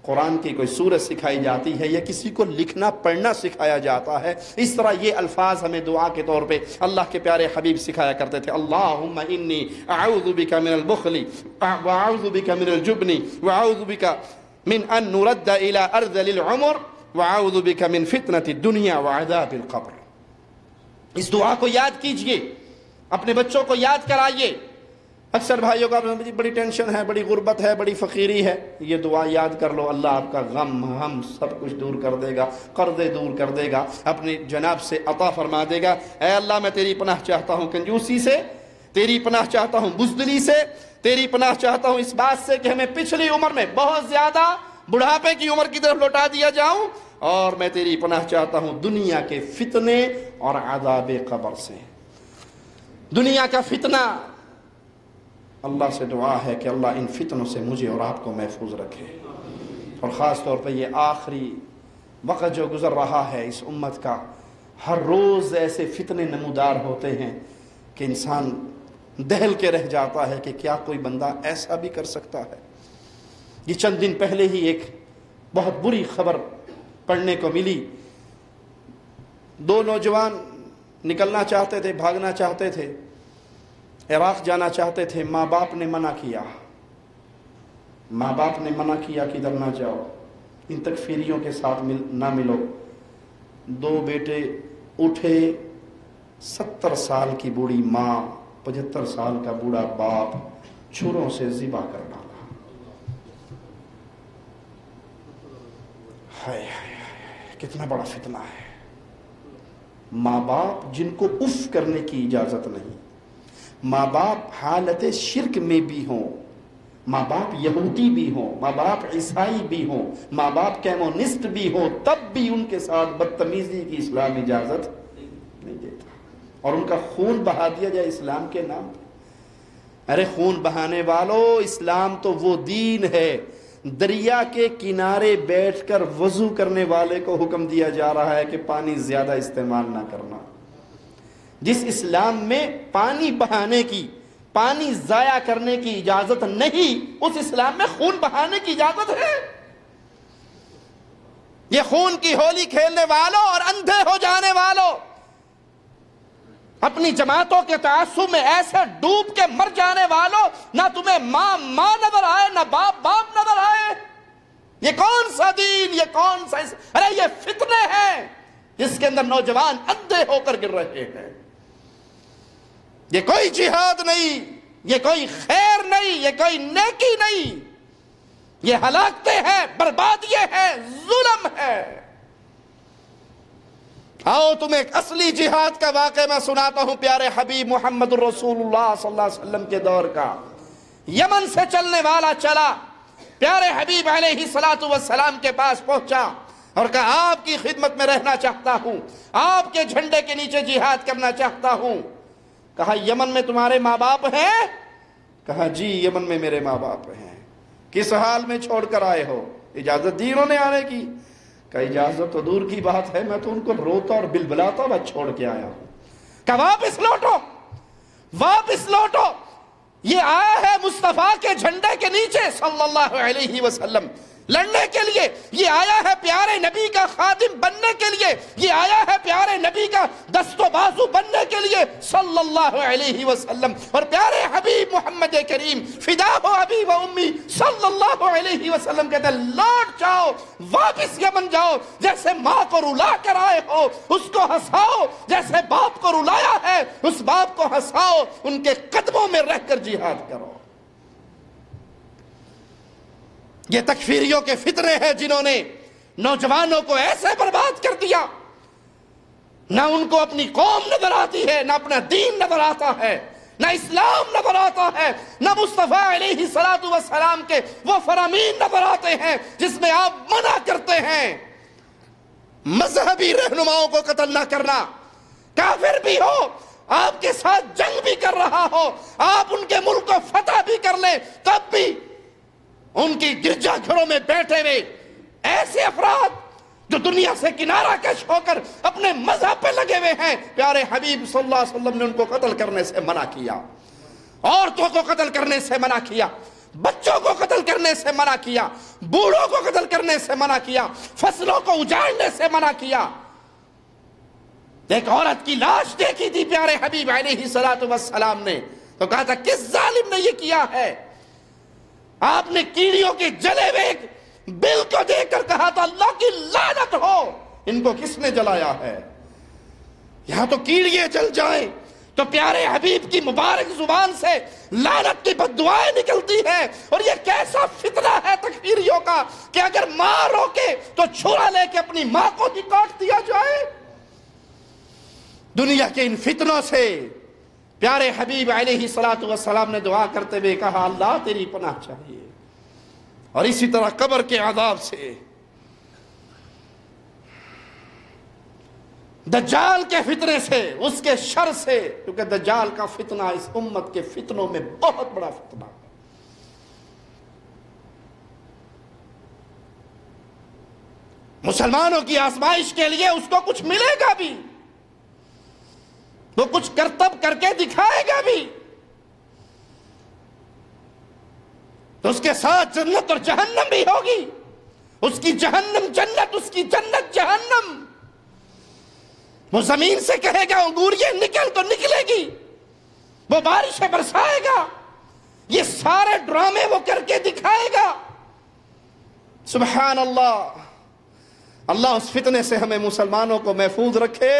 S1: قرآن کی کوئی سورت سکھائی جاتی ہے یا کسی کو لکھنا پڑھنا سکھایا جاتا ہے، اس طرح یہ الفاظ ہمیں دعا کے طور پہ اللہ کے پیارے حبیب سکھایا کرتے تھے۔ اللہم انی اعوذ بک من البخل واعوذ بک من الجبن واعوذ بک من ان نرد الى ارذل العمر واعوذ بک من فتنة الدنیا وعذاب القبر۔ اس دعا کو یاد کیجئے، اپنے بچوں کو یاد کرائیے۔ اکثر بھائیوں کا بڑی ٹینشن ہے، بڑی غربت ہے، بڑی فقیری ہے، یہ دعا یاد کر لو، اللہ آپ کا غم ہم سب کچھ دور کر دے گا، قرضے دور کر دے گا، اپنی جناب سے عطا فرما دے گا۔ اے اللہ میں تیری پناہ چاہتا ہوں کنجوسی سے، تیری پناہ چاہتا ہوں بزدلی سے، تیری پناہ چاہتا ہوں اس بات سے کہ ہمیں پچھلی عمر میں بہت زیادہ بڑھاپے کی عمر کی طرف لوٹا دیا جاؤں، اور میں تیری پناہ چاہتا ہوں دنیا کے فتنے اور عذاب قبر سے۔ دنیا کا فتنہ، اللہ سے دعا ہے کہ اللہ ان فتنوں سے مجھے اور آپ کو محفوظ رکھے، اور خاص طور پہ یہ آخری وقت جو گزر رہا ہے اس امت کا، ہر روز ایسے فتنے نمودار ہوتے ہیں کہ انسان دہل کے رہ جاتا ہے کہ کیا کوئی بندہ ایسا بھی کر سکتا ہے۔ یہ چند دن پہلے ہی ایک بہت بری خبر پڑھنے کو ملی، دو نوجوان نکلنا چاہتے تھے، بھاگنا چاہتے تھے، عراق جانا چاہتے تھے، ماں باپ نے منع کیا، ماں باپ نے منع کیا کہ ادھر نہ جاؤ، ان تکفیریوں کے ساتھ نہ ملو۔ دو بیٹے اٹھے، 70 سال کی بوڑھی ماں، 75 سال کا بوڑھا باپ چھروں سے ذبح کر ڈالا۔ ہائے کتنا بڑا فتنہ ہے۔ ماں باپ جن کو اف کرنے کی اجازت نہیں، ماں باپ حالت شرک میں بھی ہوں، ماں باپ یہودی بھی ہوں، ماں باپ عیسائی بھی ہوں، ماں باپ کمیونسٹ بھی ہوں، تب بھی ان کے ساتھ بدتمیزی کی اسلام اجازت نہیں دیتا، اور ان کا خون بہا دیا جائے اسلام کے نام پہ۔ ارے خون بہانے والوں، اسلام تو وہ دین ہے، دریا کے کنارے بیٹھ کر وضو کرنے والے کو حکم دیا جا رہا ہے کہ پانی زیادہ استعمال نہ کرنا۔ جس اسلام میں پانی بہانے کی، پانی ضائع کرنے کی اجازت نہیں، اس اسلام میں خون بہانے کی اجازت ہے۔ یہ خون کی ہولی کھیلنے والوں اور اندھے ہو جانے والوں، اپنی جماعتوں کے تعصب میں ایسے ڈوب کے مر جانے والوں، نہ تمہیں ماں ماں نظر آئے، نہ باپ باپ نظر آئے، یہ کون سا دین، یہ کون سا ارے یہ فتنے ہیں جس کے اندر نوجوان اندھے ہو کر گر رہے ہیں۔ یہ کوئی جہاد نہیں، یہ کوئی خیر نہیں، یہ کوئی نیکی نہیں، یہ ہلاکتیں ہیں، بربادیاں ہیں، ظلم ہے۔ آؤ تمہیں ایک اصلی جہاد کا واقعہ میں سناتا ہوں، پیارے حبیب محمد رسول اللہ صلی اللہ علیہ وسلم کے دور کا۔ یمن سے چلنے والا چلا، پیارے حبیب علیہ السلام کے پاس پہنچا اور کہا آپ کی خدمت میں رہنا چاہتا ہوں، آپ کے جھنڈے کے نیچے جہاد کرنا چاہتا ہوں۔ کہا یمن میں تمہارے ماں باپ ہیں؟ کہا جی یمن میں میرے ماں باپ ہیں۔ کس حال میں چھوڑ کر آئے ہو؟ اجازت دی انہوں نے آنے کی؟ کہا اجازت تو دور کی بات ہے، میں تو ان کو روتا اور بلبلاتا ہوا چھوڑ کے آیا ہوں۔ کہا واپس لوٹو، واپس لوٹو، یہ آیا ہے مصطفیٰ کے جھنڈے کے نیچے صلی اللہ علیہ وسلم لڑنے کے لیے، یہ آیا ہے پیارے نبی کا خادم بننے کے لیے، یہ آیا ہے پیارے نبی کا دست و بازو بننے کے لیے صلی اللہ علیہ وسلم۔ اور پیارے حبیب محمد کریم فدا ہو ابی و امی صلی اللہ علیہ وسلم کہتے ہیں لوٹ جاؤ، واپس یمن جاؤ، جیسے ماں کو رلا کر آئے ہو اس کو ہنساؤ، جیسے باپ کو رلایا ہے اس باپ کو ہنساؤ، ان کے قدموں میں رہ کر جہاد کرو۔ یہ تکفیریوں کے فتنے ہیں جنہوں نے نوجوانوں کو ایسے برباد کر دیا، نہ ان کو اپنی قوم نظر آتی ہے، نہ اپنا دین نظر آتا ہے، نہ اسلام نظر آتا ہے، نہ مصطفیٰ علیہ السلام کے وہ فرامین نظر آتے ہیں جس میں آپ منع کرتے ہیں مذہبی رہنماؤں کو قتل نہ کرنا، کافر بھی ہو، آپ کے ساتھ جنگ بھی کر رہا ہو، آپ ان کے ملک کو فتح بھی کر لیں، تب بھی ان کی گرجا گھروں میں بیٹھے ہوئے ایسے افراد جو دنیا سے کنارہ کش ہو کر اپنے مذہب پہ لگے ہوئے ہیں، پیارے حبیب صلی اللہ علیہ وسلم نے ان کو قتل کرنے سے منع کیا، عورتوں کو قتل کرنے سے منع کیا، بچوں کو قتل کرنے کرنے سے منع کیا، بوڑھوں کو قتل کرنے سے منع کیا، فصلوں کو اجاڑنے سے منع کیا۔ ایک عورت کی لاش دیکھی تھی پیارے حبیب علیہ السلام نے، تو کہا تھا کس ظالم نے یہ کیا ہے؟ آپ نے کیڑیوں کے جلے ہوئے ایک بل کو دیکھ کر کہا تھا اللہ کی لعنت ہو، ان کو کس نے جلایا ہے؟ یہاں تو کیڑیے جل جائیں تو پیارے حبیب کی مبارک زبان سے لعنت کی بد دعائیں نکلتی ہیں۔ اور یہ کیسا فتنہ ہے تکفیریوں کا کہ اگر ماں روکے تو چھرا لے کے اپنی ماں کو بھی کاٹ دیا جائے۔ دنیا کے ان فتنوں سے پیارے حبیب علیہ السلام نے دعا کرتے ہوئے کہا اللہ تیری پناہ چاہیے۔ اور اسی طرح قبر کے عذاب سے، دجال کے فتنے سے، اس کے شر سے، کیونکہ دجال کا فتنہ اس امت کے فتنوں میں بہت بڑا فتنہ ہے۔ مسلمانوں کی آزمائش کے لیے اس کو کچھ ملے گا بھی، وہ کچھ کرتب کر کے دکھائے گا بھی، تو اس کے ساتھ جنت اور جہنم بھی ہوگی، اس کی جہنم جنت، اس کی جنت جہنم۔ وہ زمین سے کہے گا انگوریاں نکل تو نکلے گی، وہ بارشیں برسائے گا، یہ سارے ڈرامے وہ کر کے دکھائے گا۔ سبحان اللہ، اللہ اس فتنے سے ہمیں مسلمانوں کو محفوظ رکھے۔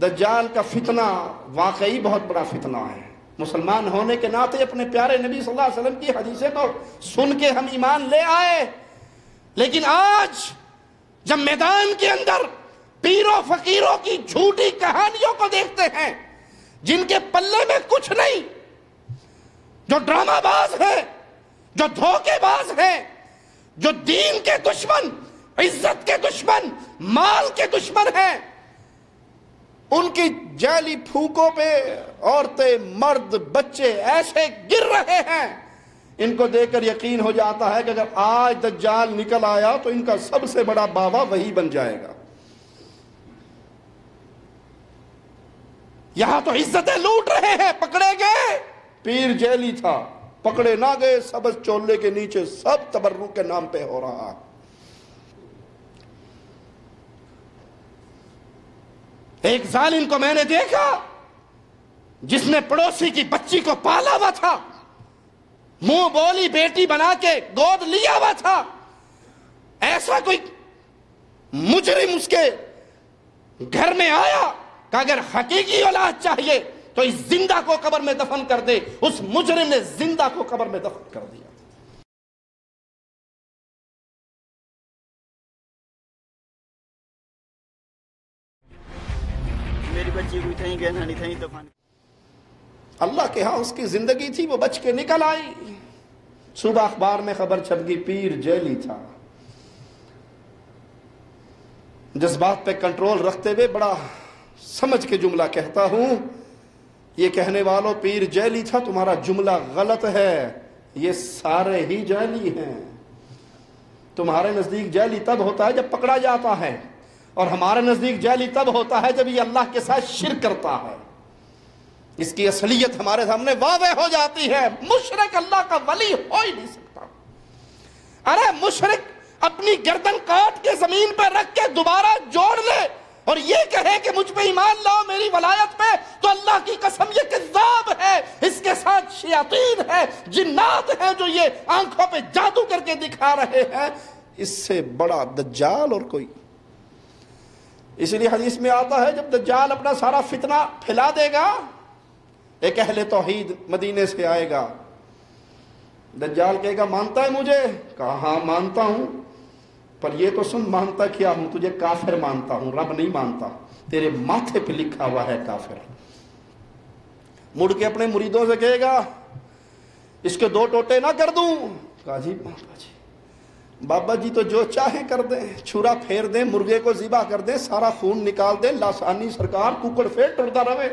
S1: دجال کا فتنہ واقعی بہت بڑا فتنہ ہے۔ مسلمان ہونے کے ناطے اپنے پیارے نبی صلی اللہ علیہ وسلم کی حدیثیں تو سن کے ہم ایمان لے آئے، لیکن آج جب میدان کے اندر پیروں فقیروں کی جھوٹی کہانیوں کو دیکھتے ہیں جن کے پلے میں کچھ نہیں، جو ڈرامہ باز ہیں، جو دھوکے باز ہیں، جو دین کے دشمن، عزت کے دشمن، مال کے دشمن ہیں، ان کی جعلی پھوکوں پہ عورتیں، مرد، بچے ایسے گر رہے ہیں، ان کو دیکھ کر یقین ہو جاتا ہے کہ اگر آج دجال نکل آیا تو ان کا سب سے بڑا باوا وہی بن جائے گا۔ یہاں تو عزتیں لوٹ رہے ہیں، پکڑے گئے، پیر جیلی تھا، پکڑے نہ گئے، سبز چولے کے نیچے سب تبرک کے نام پہ ہو رہا۔ ایک ظالم کو میں نے دیکھا جس نے پڑوسی کی بچی کو پالا ہوا تھا، منہ بولی بیٹی بنا کے گود لیا ہوا تھا، ایسا کوئی مجرم اس کے گھر میں آیا کہ اگر حقیقی اولاد چاہیے تو اس زندہ کو قبر میں دفن کر دے، اس مجرم نے زندہ کو قبر میں دفن کر دیا۔
S2: میری بچی کوئی تھیں کہنا نہیں تھیں دفن،
S1: اللہ کے ہاں اس کی زندگی تھی، وہ بچ کے نکل آئی۔ صبح اخبار میں خبر چھپ گئی پیر جیلی تھا۔ جذبات پہ کنٹرول رکھتے ہوئے بڑا سمجھ کے جملہ کہتا ہوں، یہ کہنے والوں پیر جیلی تھا، تمہارا جملہ غلط ہے، یہ سارے ہی جیلی ہیں۔ تمہارے نزدیک جیلی تب ہوتا ہے جب پکڑا جاتا ہے، اور ہمارے نزدیک جیلی تب ہوتا ہے جب یہ اللہ کے ساتھ شرک کرتا ہے۔ اس کی اصلیت ہمارے سامنے واضح ہو جاتی ہے۔ مشرک اللہ کا ولی ہو ہی نہیں سکتا۔ ارے مشرک اپنی گردن کاٹ کے زمین پہ رکھ کے دوبارہ جوڑ لے اور یہ کہے کہ مجھ پہ ایمان لاؤ میری ولایت پہ، تو اللہ کی قسم یہ کذاب ہے۔ اس کے ساتھ شیاطین ہے، جنات ہیں جو یہ آنکھوں پہ جادو کر کے دکھا رہے ہیں۔ اس سے بڑا دجال اور کوئی۔ اس لیے حدیث میں آتا ہے جب دجال اپنا سارا فتنہ پھیلا دے گا، ایک اہل توحید مدینے سے آئے گا، دجال کہے گا مانتا ہے مجھے؟ کہا ہاں مانتا ہوں، پر یہ تو سن مانتا کیا ہوں، تجھے کافر مانتا ہوں، رب نہیں مانتا، تیرے ماتھے پہ لکھا ہوا ہے کافر۔ مڑ کے اپنے مریدوں سے کہے گا اس کے 2 ٹوٹے نہ کر دوں؟ کہا جی بابا جی تو جو چاہیں کر دیں، چھرا پھیر دیں، مرغے کو ذبح کر دیں، سارا خون نکال دیں، لاسانی سرکار کوکڑ پھیر ٹرتا رہے۔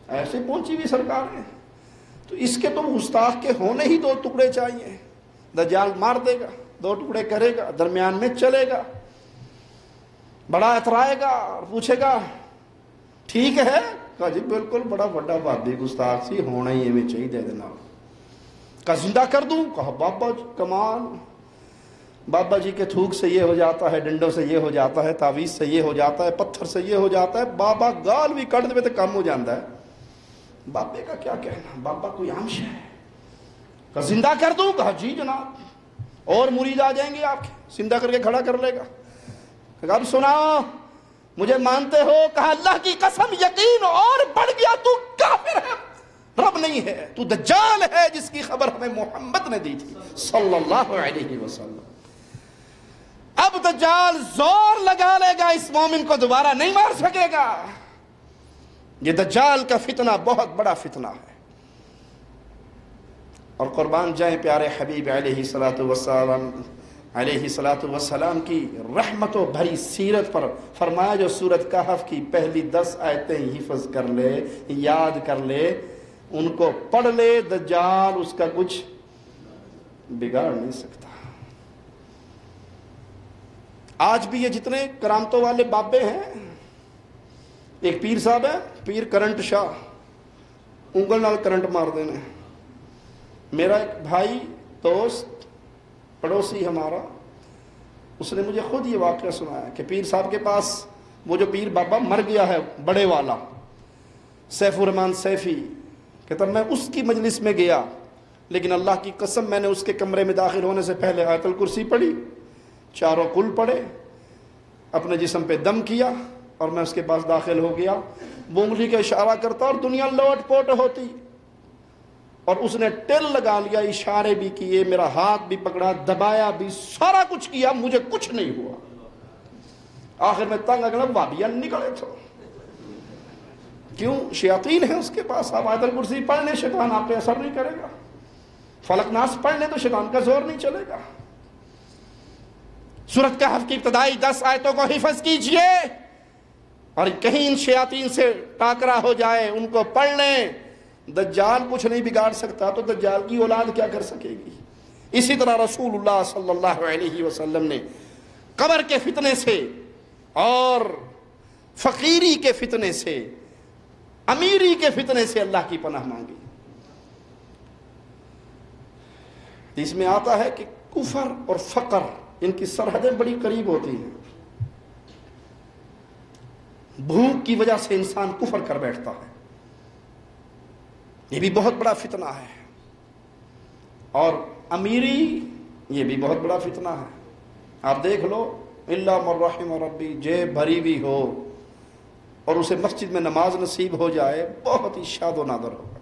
S1: ایسے پہنچی ہوئی سرکار ہے، تو اس کے تو گستاخ کے ہونے ہی 2 ٹکڑے چاہیے. دجال مار دے گا، 2 ٹکڑے کرے گا، درمیان میں چلے گا، بڑا اترائے گا اور پوچھے گا ٹھیک ہے؟ کہا جی بالکل، بڑا بڑا بادی گستاخ سی ہونا ہی ہمیں چاہیے دے دینا. کہا زندہ کر دوں؟ کہا بابا جی کمال، بابا جی کے تھوک سے یہ ہو جاتا ہے، ڈنڈوں سے یہ ہو جاتا ہے، تعویذ سے یہ ہو جاتا ہے، پتھر سے یہ ہو جاتا ہے، بابا گال بھی کٹ دے تو کم ہو جاتا ہے. بابے کا کیا کہنا، بابا کوئی عام شے ہے. کہا زندہ کر دوں؟ کہا جی جناب، اور مرید آ جائیں گے آپ کے، زندہ کر کے کھڑا کر لے گا. کہا اب سنا، مجھے مانتے ہو؟ کہا اللہ کی قسم یقین اور بڑھ گیا، تو کافر ہے، رب نہیں ہے، تو دجال ہے جس کی خبر ہمیں محمد نے دی تھی صلی اللہ علیہ وسلم. اب دجال زور لگا لے گا، اس مومن کو دوبارہ نہیں مار سکے گا. یہ دجال کا فتنہ بہت بڑا فتنہ ہے. اور قربان جائیں پیارے حبیب علیہ السلام کی رحمت و بھری سیرت پر. فرمایا جو سورۃ کہف کی پہلی 10 آیتیں حفظ کر لے، یاد کر لے، ان کو پڑھ لے، دجال اس کا کچھ بگاڑ نہیں سکتا. آج بھی یہ جتنے کرامتوں والے بابے ہیں، ایک پیر صاحب ہے، پیر کرنٹ شاہ، انگل نال کرنٹ مار دینے. میرا ایک بھائی دوست پڑوسی ہمارا، اس نے مجھے خود یہ واقعہ سنایا کہ پیر صاحب کے پاس وہ جو پیر بابا مر گیا ہے بڑے والا سیف الرحمان سیفی، کہ تب میں اس کی مجلس میں گیا، لیکن اللہ کی قسم میں نے اس کے کمرے میں داخل ہونے سے پہلے آیت الکرسی پڑھی، 4 کل پڑھے، اپنے جسم پہ دم کیا، اور میں اس کے پاس داخل ہو گیا. وہ انگلی کا اشارہ کرتا اور دنیا لوٹ پوٹ ہوتی، اور اس نے ٹل لگا لیا، اشارے بھی کیے، میرا ہاتھ بھی پکڑا، دبایا بھی، سارا کچھ کیا، مجھے کچھ نہیں ہوا. آخر میں تنگ اگلا وابیان نکلے تھے. کیوں؟ شیاطین ہیں اس کے پاس. آپ آیت الکرسی پڑھ لیں، شیطان آپ پہ اثر نہیں کرے گا. فلق ناس پڑھ لیں تو شیطان کا زور نہیں چلے گا. سورۃ کہف کی ابتدائی 10 آیتوں کو حفظ کیجئے، اور کہیں ان شیاطین سے ٹاکرا ہو جائے ان کو پڑھ لیں. دجال کچھ نہیں بگاڑ سکتا تو دجال کی اولاد کیا کر سکے گی. اسی طرح رسول اللہ صلی اللہ علیہ وسلم نے قبر کے فتنے سے اور فقیری کے فتنے سے، امیری کے فتنے سے اللہ کی پناہ مانگی. اس میں آتا ہے کہ کفر اور فقر، ان کی سرحدیں بڑی قریب ہوتی ہیں. بھوک کی وجہ سے انسان کفر کر بیٹھتا ہے، یہ بھی بہت بڑا فتنہ ہے. اور امیری، یہ بھی بہت بڑا فتنہ ہے. آپ دیکھ لو، الا من رحم ربی، جیب بھری بھی ہو اور اسے مسجد میں نماز نصیب ہو جائے، بہت ہی شاد و نادر ہوگا.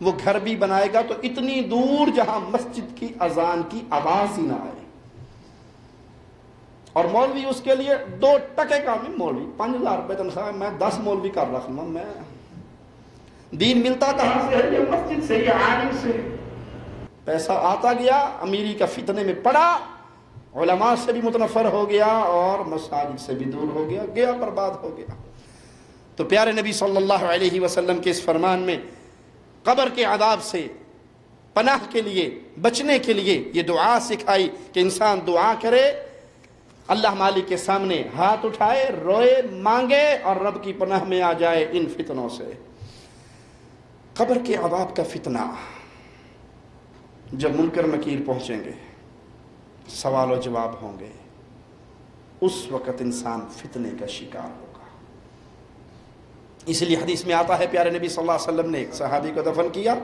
S1: وہ گھر بھی بنائے گا تو اتنی دور جہاں مسجد کی اذان کی آواز ہی نہ آئے. اور مولوی اس کے لیے 2 ٹکے کا نہیں، مولوی 5000 روپے تنخواہ، میں 10 مولوی کر رکھ لوں. میں دین ملتا کہاں سے ہے؟ یہ مسجد سے، یہ عالم سے. پیسہ آتا گیا، امیری کا فتنے میں پڑا، علماء سے بھی متنفر ہو گیا اور مساجد سے بھی دور ہو گیا، گیا برباد ہو گیا. تو پیارے نبی صلی اللہ علیہ وسلم کے اس فرمان میں قبر کے عذاب سے پناہ کے لیے، بچنے کے لیے یہ دعا سکھائی کہ انسان دعا کرے، اللہ مالک کے سامنے ہاتھ اٹھائے، روئے، مانگے اور رب کی پناہ میں آ جائے ان فتنوں سے. قبر کے عذاب کا فتنہ، جب منکر نکیر پہنچیں گے، سوال و جواب ہوں گے، اس وقت انسان فتنے کا شکار ہوگا. اس لیے حدیث میں آتا ہے پیارے نبی صلی اللہ علیہ وسلم نے ایک صحابی کو دفن کیا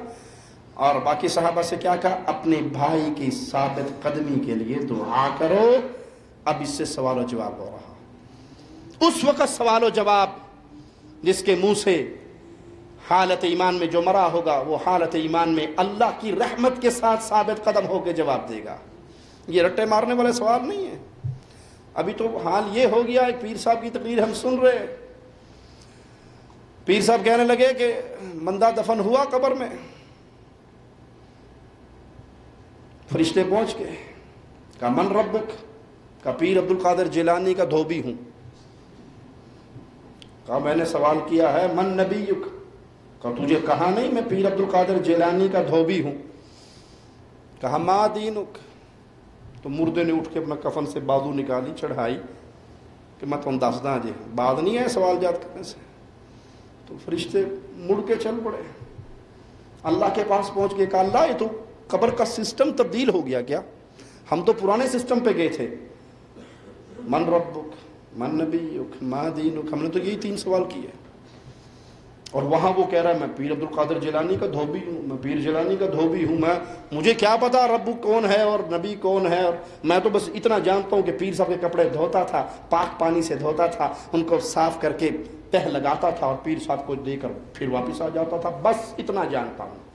S1: اور باقی صحابہ سے کیا کہا؟ اپنے بھائی کی ثابت قدمی کے لیے دعا کرو، اب اس سے سوال و جواب ہو رہا. اس وقت سوال و جواب، جس کے منہ سے حالت ایمان میں جو مرا ہوگا وہ حالت ایمان میں اللہ کی رحمت کے ساتھ ثابت قدم ہو کے جواب دے گا. یہ رٹے مارنے والے سوال نہیں ہیں. ابھی تو حال یہ ہو گیا، ایک پیر صاحب کی تقریر ہم سن رہے، پیر صاحب کہنے لگے کہ بندہ دفن ہوا قبر میں، فرشتے پہنچ کے کہا من ربک؟ کہا پیر عبد القادر جیلانی کا دھوبی ہوں. کہا میں نے سوال کیا ہے من نبیک؟ کہا تجھے کہا نہیں میں پیر عبد القادر جیلانی کا دھوبی ہوں؟ کہا ما دینک؟ تو مردے نے اٹھ کے اپنا کفن سے بازو نکالی چڑھائی کہ میں تم دس دا جی بات نہیں ہے سوال جات کرنے سے. تو فرشتے مڑ کے چل پڑے, اللہ کے پاس پہنچ کے کہا اللہ یہ تو قبر کا سسٹم تبدیل ہو گیا کیا؟ ہم تو پرانے سسٹم پہ گئے تھے, من ربک من نبیک ما دینک, ہم نے تو یہی 3 سوال کیے. اور وہاں وہ کہہ رہا ہے میں پیر عبد القادر جیلانی کا دھوبی ہوں, میں پیر جیلانی کا دھوبی ہوں, مجھے کیا پتا رب کون ہے اور نبی کون ہے, اور میں تو بس اتنا جانتا ہوں کہ پیر صاحب کے کپڑے دھوتا تھا, پاک پانی سے دھوتا تھا, ان کو صاف کر کے تہ لگاتا تھا اور پیر صاحب کو دے کر پھر واپس آ جاتا تھا, بس اتنا جانتا ہوں.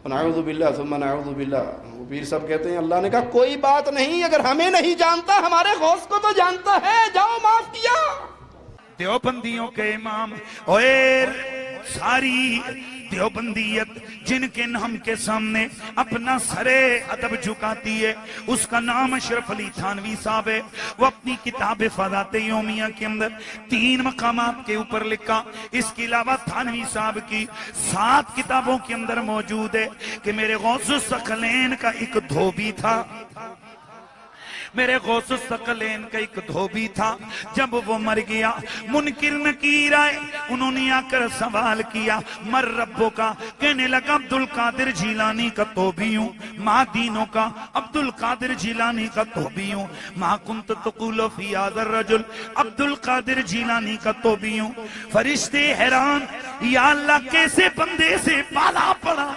S1: نعوذ باللہ ثم نعوذ باللہ. وہ پیر صاحب کہتے ہیں اللہ نے کہا کوئی بات نہیں, اگر ہمیں نہیں جانتا ہمارے غوث کو تو جانتا ہے, جاؤ معاف کیا.
S3: دیوبندیوں کے امام اور ساری دیوبندیت جن کے نام کے سامنے اپنا سرے ادب جھکاتی ہے, اس کا نام اشرف علی تھانوی صاحب ہے. وہ اپنی کتاب فضائل یومیہ کے اندر 3 مقامات کے اوپر لکھا. اس کے علاوہ تھانوی صاحب کی 7 کتابوں کے اندر موجود ہے کہ میرے غوث الثقلین کا ایک دھوبی تھا, میرے غوث الثقلین کا ایک دھوبی تھا. جب وہ مر گیا منکر نکیر آئے, انہوں نے آ کر سوال کیا مر ربوں کا, کہنے لگا عبد القادر جیلانی کا دھوبی ہوں. ما دینوں کا, عبد القادر جیلانی کا دھوبی ہوں. ما کنت تقول فی ھذا الرجل, عبد القادر جیلانی کا دھوبی ہوں. فرشتے حیران, یا اللہ کیسے بندے سے پالا پڑا,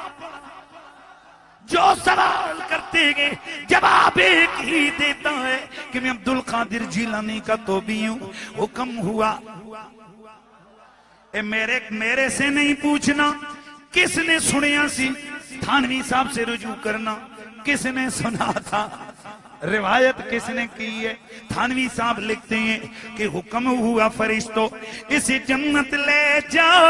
S3: جو سوال کرتے گئے جواب ایک ہی دیتا ہے کہ میں عبد القادر جیلانی کا دھوبی ہوں. حکم ہوا میرے سے نہیں پوچھنا کس نے سنیا سی, تھانوی صاحب سے رجوع کرنا کس نے سنا تھا, روایت کس نے کی ہے. تھانوی صاحب لکھتے ہیں کہ حکم ہوا فرشتوں اسے جنت لے جاؤ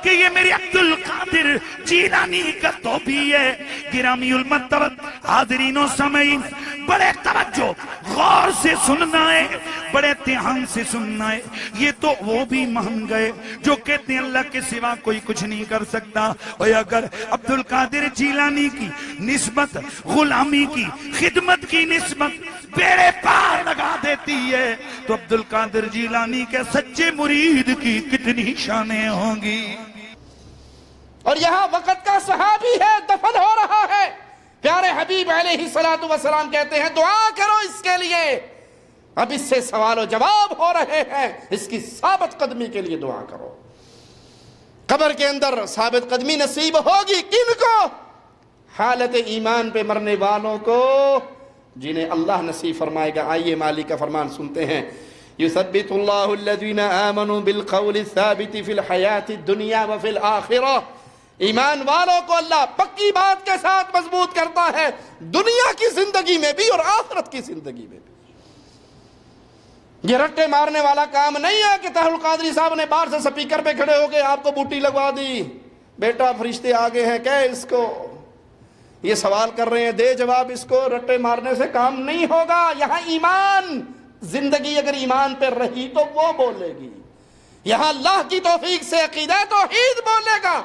S3: کہ یہ میری عبد القادر جیلانی کا دھوبی ہے. گرامی المرتبت حاضرین و سامعین, بڑے توجہ غور سے سننا ہے, بڑے دھیان سے سننا ہے. یہ تو وہ بھی مان گئے جو کہتے ہیں اللہ کے سوا کوئی کچھ نہیں کر سکتا. اور اگر عبد القادر جیلانی کی نسبت غلامی کی, خدمت کی نسبت بیڑے پار لگا دیتی ہے تو عبد القادر جیلانی کے سچے مرید کی کتنی شانیں ہوں گی.
S1: اور یہاں وقت کا صحابی ہے, دفن ہو رہا ہے. پیارے حبیب علیہ السلام کہتے ہیں دعا کرو اس کے لیے, اب اس سے سوال و جواب ہو رہے ہیں, اس کی ثابت قدمی کے لیے دعا کرو. قبر کے اندر ثابت قدمی نصیب ہوگی کن کو؟ حالت ایمان پہ مرنے والوں کو, جنہیں اللہ نصیب فرمائے گا. آئیے مالک کا فرمان سنتے ہیں, یثبت اللہ الذین آمنوا بالقول الثابت فی الحیات الدنیا وفی الآخرہ. ایمان والوں کو اللہ پکی بات کے ساتھ مضبوط کرتا ہے, دنیا کی زندگی میں بھی اور آخرت کی زندگی میں بھی. یہ رٹے مارنے والا کام نہیں ہے کہ طاہر القادری صاحب نے باہر سے سپیکر پہ کھڑے ہو کے آپ کو بوٹی لگوا دی, بیٹا فرشتے آگے ہیں کہ اس کو یہ سوال کر رہے ہیں دے جواب اس کو. رٹے مارنے سے کام نہیں ہوگا. یہاں ایمان, زندگی اگر ایمان پہ رہی تو وہ بولے گی. یہاں اللہ کی توفیق سے عقیدہ توحید بولے گا.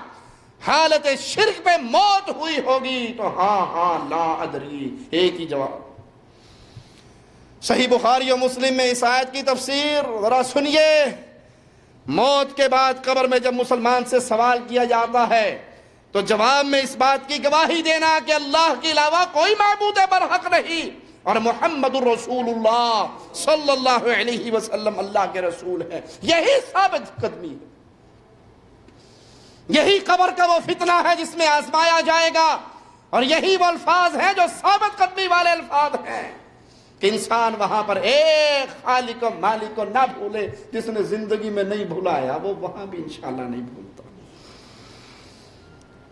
S1: حالت شرک پہ موت ہوئی ہوگی تو ہاں ہاں لا ادری, ایک ہی جواب. صحیح بخاری و مسلم میں اس آیت کی تفسیر ذرا سنیے. موت کے بعد قبر میں جب مسلمان سے سوال کیا جاتا ہے تو جواب میں اس بات کی گواہی دینا کہ اللہ کے علاوہ کوئی معبود برحق نہیں اور محمد الرسول اللہ صلی اللہ علیہ وسلم اللہ کے رسول ہے. یہی ثابت قدمی ہے, یہی قبر کا وہ فتنہ ہے جس میں آزمایا جائے گا, اور یہی وہ الفاظ ہیں جو ثابت قدمی والے الفاظ ہیں کہ انسان وہاں پر ایک خالق و مالک کو نہ بھولے. جس نے زندگی میں نہیں بھولایا وہ وہاں بھی انشاءاللہ نہیں بھولتا.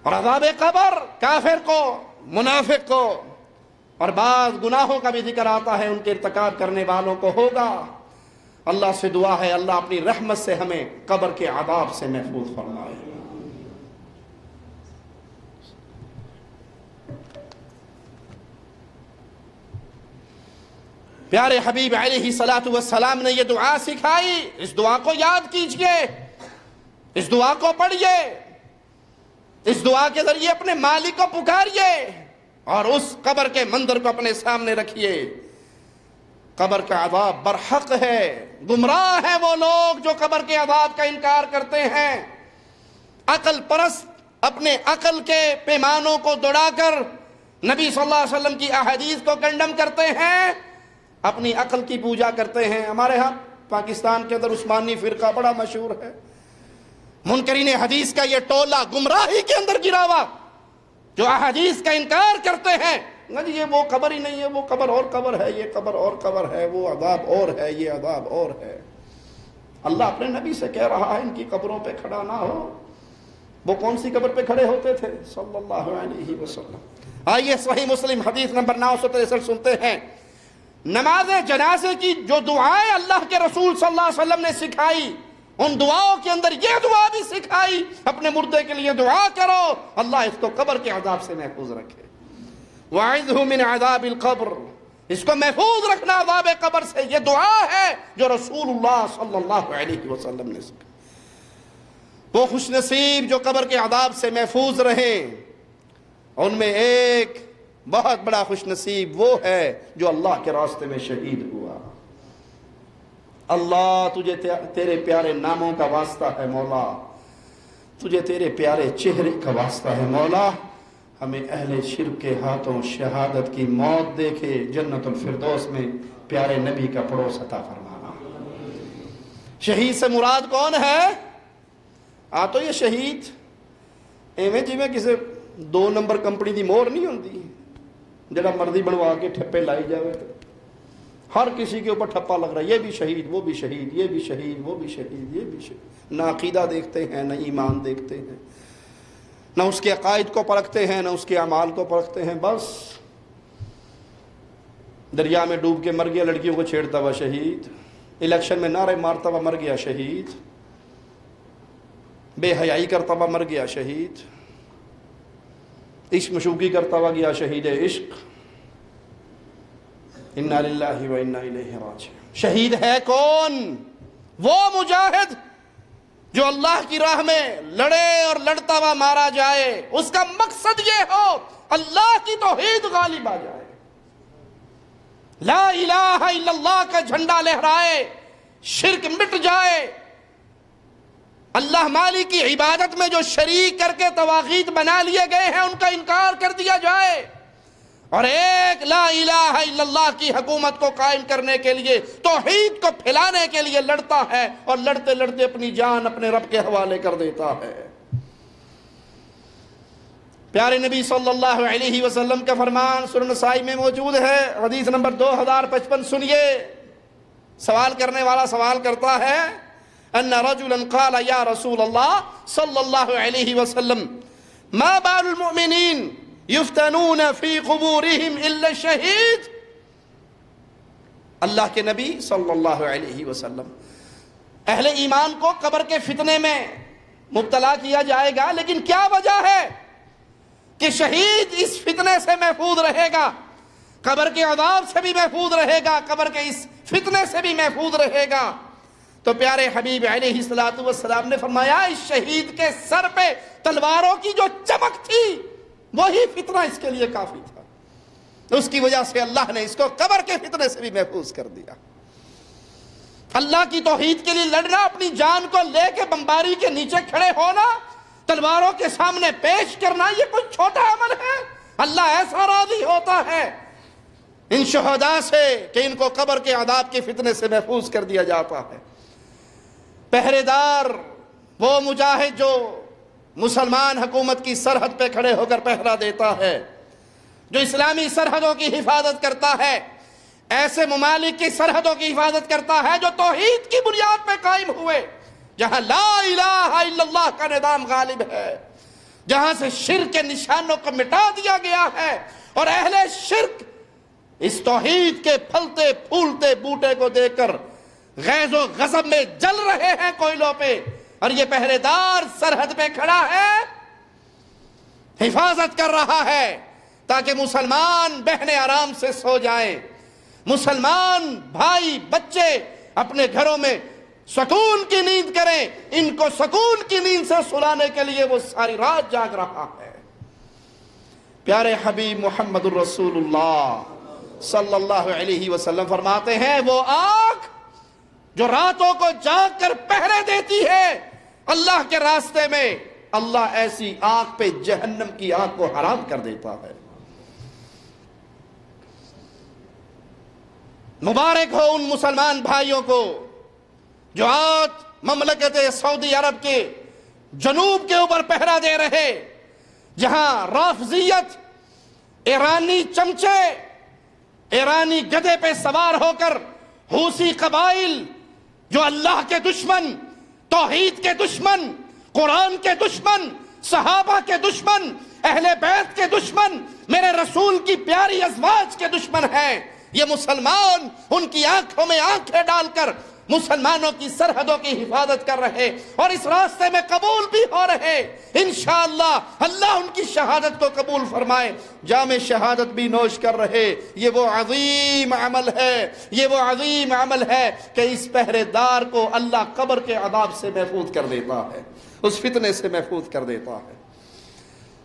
S1: اور عذاب قبر کافر کو, منافق کو, اور بعض گناہوں کا بھی ذکر آتا ہے ان کے ارتکاب کرنے والوں کو ہوگا. اللہ سے دعا ہے اللہ اپنی رحمت سے ہمیں قبر کے عذاب سے محفوظ فرمائے. پیارے حبیب علیہ السلام نے یہ دعا سکھائی, اس دعا کو یاد کیجئے. اس دعا کو پڑھیے، اس دعا کے ذریعے اپنے مالک کو پکاریے اور اس قبر کے منظر کو اپنے سامنے رکھیے۔ قبر کا عذاب برحق ہے، گمراہ ہیں وہ لوگ جو قبر کے عذاب کا انکار کرتے ہیں۔ عقل پرست اپنے عقل کے پیمانوں کو دوڑا کر نبی صلی اللہ علیہ وسلم کی احادیث کو کنڈم کرتے ہیں، اپنی عقل کی پوجا کرتے ہیں۔ ہمارے ہاں پاکستان کے اندر عثمانی فرقہ بڑا مشہور ہے، منکرین حدیث کا یہ ٹولہ گمراہی کے اندر گرا ہوا، جو احادیث کا انکار کرتے ہیں۔ جی یہ وہ قبر ہی نہیں ہے، وہ قبر اور قبر ہے، یہ قبر اور قبر ہے، وہ عذاب اور ہے، یہ عذاب اور ہے۔ اللہ اپنے نبی سے کہہ رہا ہے ان کی قبروں پہ کھڑا نہ ہو۔ وہ کون سی قبر پہ کھڑے ہوتے تھے؟ صلی اللہ علیہ وسلم۔ آئیے صحیح مسلم حدیث نمبر 963 سنتے ہیں۔ نماز جنازے کی جو دعائیں اللہ کے رسول صلی اللہ علیہ وسلم نے سکھائی، ان دعاؤں کے اندر یہ دعا بھی سکھائی، اپنے مردے کے لیے دعا کرو اللہ اس کو قبر کے عذاب سے محفوظ رکھے۔ وَعِذْهُ مِنْ عَذَابِ الْقَبْرِ، اس کو محفوظ رکھنا عذاب قبر سے، یہ دعا ہے جو رسول اللہ صلی اللہ علیہ وسلم نے سکھائی۔ وہ خوش نصیب جو قبر کے عذاب سے محفوظ رہیں، ان میں ایک بہت بڑا خوش نصیب وہ ہے جو اللہ کے راستے میں شہید ہوا۔ اللہ تجھے تیرے پیارے ناموں کا واسطہ ہے مولا، تجھے تیرے پیارے چہرے کا واسطہ ہے مولا، ہمیں اہل شرک کے ہاتھوں شہادت کی موت دیکھے جنت الفردوس میں پیارے نبی کا پڑوس عطا فرمانا۔ شہید سے مراد کون ہے؟ تو یہ شہید ایویں جیویں کسی 2 نمبر کمپنی دی مور نہیں ہوندی جڑا مرضی بنوا کے ٹھپے لائی جاوے، ہر کسی کے اوپر ٹھپا لگ رہا ہے، یہ بھی شہید، وہ بھی شہید، یہ بھی شہید، وہ بھی شہید، یہ بھی شہید۔ نہ عقیدہ دیکھتے ہیں، نہ ایمان دیکھتے ہیں، نہ اس کے عقائد کو پرکھتے ہیں، نہ اس کے اعمال کو پرکھتے ہیں، بس دریا میں ڈوب کے مر گیا، لڑکیوں کو چھیڑتا ہوا شہید، الیکشن میں نعرے مارتا ہوا مر گیا شہید، بے حیائی کرتا ہوا مر گیا شہید، عشق مشوقی کرتا ہوا گیا شہید عشق۔ انا للہ و انا الیہ راجعون۔ شہید ہے کون؟ وہ مجاہد جو اللہ کی راہ میں لڑے اور لڑتا ہوا مارا جائے، اس کا مقصد یہ ہو اللہ کی توحید غالب آ جائے، لا الہ الا اللہ کا جھنڈا لہرائے، شرک مٹ جائے، اللہ مالک کی عبادت میں جو شریک کر کے طواغیت بنا لیے گئے ہیں ان کا انکار کر دیا جائے، اور ایک لا الہ الا اللہ کی حکومت کو قائم کرنے کے لیے، توحید کو پھیلانے کے لیے لڑتا ہے، اور لڑتے لڑتے اپنی جان اپنے رب کے حوالے کر دیتا ہے۔ پیارے نبی صلی اللہ علیہ وسلم کا فرمان سنن نسائی میں موجود ہے، حدیث نمبر 2055 سنیے۔ سوال کرنے والا سوال کرتا ہے، ان رجلا قال یا رسول اللہ صلی اللہ علیہ وسلم ما بال المؤمنین یفتنون فی قبورہم الا الشہید۔ اللہ کے نبی صلی اللہ علیہ وسلم، اہل ایمان کو قبر کے فتنے میں مبتلا کیا جائے گا، لیکن کیا وجہ ہے کہ شہید اس فتنے سے محفوظ رہے گا، قبر کے عذاب سے بھی محفوظ رہے گا، قبر کے اس فتنے سے بھی محفوظ رہے گا؟ تو پیارے حبیب علیہ السلام نے فرمایا، اس شہید کے سر پہ تلواروں کی جو چمک تھی وہی فتنہ اس کے لیے کافی تھا، اس کی وجہ سے اللہ نے اس کو قبر کے فتنے سے بھی محفوظ کر دیا۔ اللہ کی توحید کے لیے لڑنا، اپنی جان کو لے کے بمباری کے نیچے کھڑے ہونا، تلواروں کے سامنے پیش کرنا، یہ کوئی چھوٹا عمل ہے؟ اللہ ایسا راضی ہوتا ہے ان شہداء سے کہ ان کو قبر کے عذاب کے فتنے سے محفوظ کر دیا جاتا ہے۔ پہرے دار وہ مجاہد جو مسلمان حکومت کی سرحد پہ کھڑے ہو کر پہرا دیتا ہے، جو اسلامی سرحدوں کی حفاظت کرتا ہے، ایسے ممالک کی سرحدوں کی حفاظت کرتا ہے جو توحید کی بنیاد پہ قائم ہوئے، جہاں لا الہ الا اللہ کا نظام غالب ہے، جہاں سے شرک کے نشانوں کو مٹا دیا گیا ہے، اور اہل شرک اس توحید کے پھلتے پھولتے بوٹے کو دیکھ کر غیظ و غضب میں جل رہے ہیں کوئلوں پہ، اور یہ پہرے دار سرحد پہ کھڑا ہے، حفاظت کر رہا ہے تاکہ مسلمان بہنیں آرام سے سو جائیں، مسلمان بھائی بچے اپنے گھروں میں سکون کی نیند کریں، ان کو سکون کی نیند سے سلانے کے لیے وہ ساری رات جاگ رہا ہے۔ پیارے حبیب محمد الرسول اللہ صلی اللہ علیہ وسلم فرماتے ہیں وہ آنکھ جو راتوں کو جاگ کر پہرے دیتی ہے اللہ کے راستے میں، اللہ ایسی آنکھ پہ جہنم کی آنکھ کو حرام کر دیتا ہے۔ مبارک ہو ان مسلمان بھائیوں کو جو آج مملکت سعودی عرب کے جنوب کے اوپر پہرا دے رہے، جہاں رافضیت، ایرانی چمچے، ایرانی گدھے پہ سوار ہو کر حوثی قبائل جو اللہ کے دشمن، توحید کے دشمن، قرآن کے دشمن، صحابہ کے دشمن، اہل بیت کے دشمن، میرے رسول کی پیاری ازواج کے دشمن ہیں، یہ مسلمان ان کی آنکھوں میں آنکھیں ڈال کر مسلمانوں کی سرحدوں کی حفاظت کر رہے اور اس راستے میں قبول بھی ہو رہے۔ انشاءاللہ اللہ ان کی شہادت کو قبول فرمائے، جام شہادت بھی نوش کر رہے۔ یہ وہ عظیم عمل ہے، یہ وہ عظیم عمل ہے کہ اس پہرے دار کو اللہ قبر کے عذاب سے محفوظ کر دیتا ہے، اس فتنے سے محفوظ کر دیتا ہے۔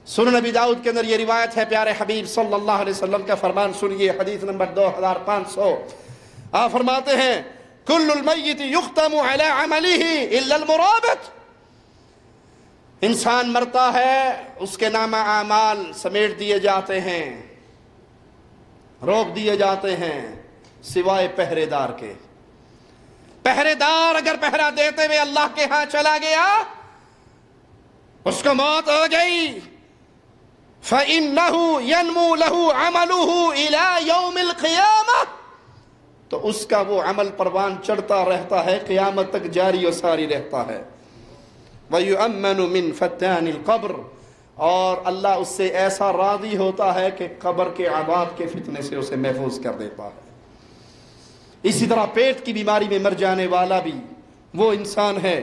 S1: سنن نبی داؤد کے اندر یہ روایت ہے، پیارے حبیب صلی اللہ علیہ وسلم کا فرمان سنیے، حدیث نمبر 2500۔ آپ فرماتے ہیں کل المیت یختم علی عملہ الا المرابط، انسان مرتا ہے اس کے نامہ اعمال سمیٹ دیے جاتے ہیں، روک دیے جاتے ہیں، سوائے پہرے دار کے۔ پہرے دار اگر پہرا دیتے ہوئے اللہ کے ہاں چلا گیا، اس کو موت ہو گئی، فَإِنَّهُ يَنْمُو لَهُ عَمَلُهُ إِلَى يَوْمِ الْقِيَامَةِ، تو اس کا وہ عمل پروان چڑھتا رہتا ہے، قیامت تک جاری و ساری رہتا ہے۔ وَيُؤَمَّنُ مِنْ فَتَانِ الْقَبْرِ، اور اللہ اس سے ایسا راضی ہوتا ہے کہ قبر کے عذاب کے فتنے سے اسے محفوظ کر دیتا ہے۔ اسی طرح پیٹ کی بیماری میں مر جانے والا بھی وہ انسان ہے۔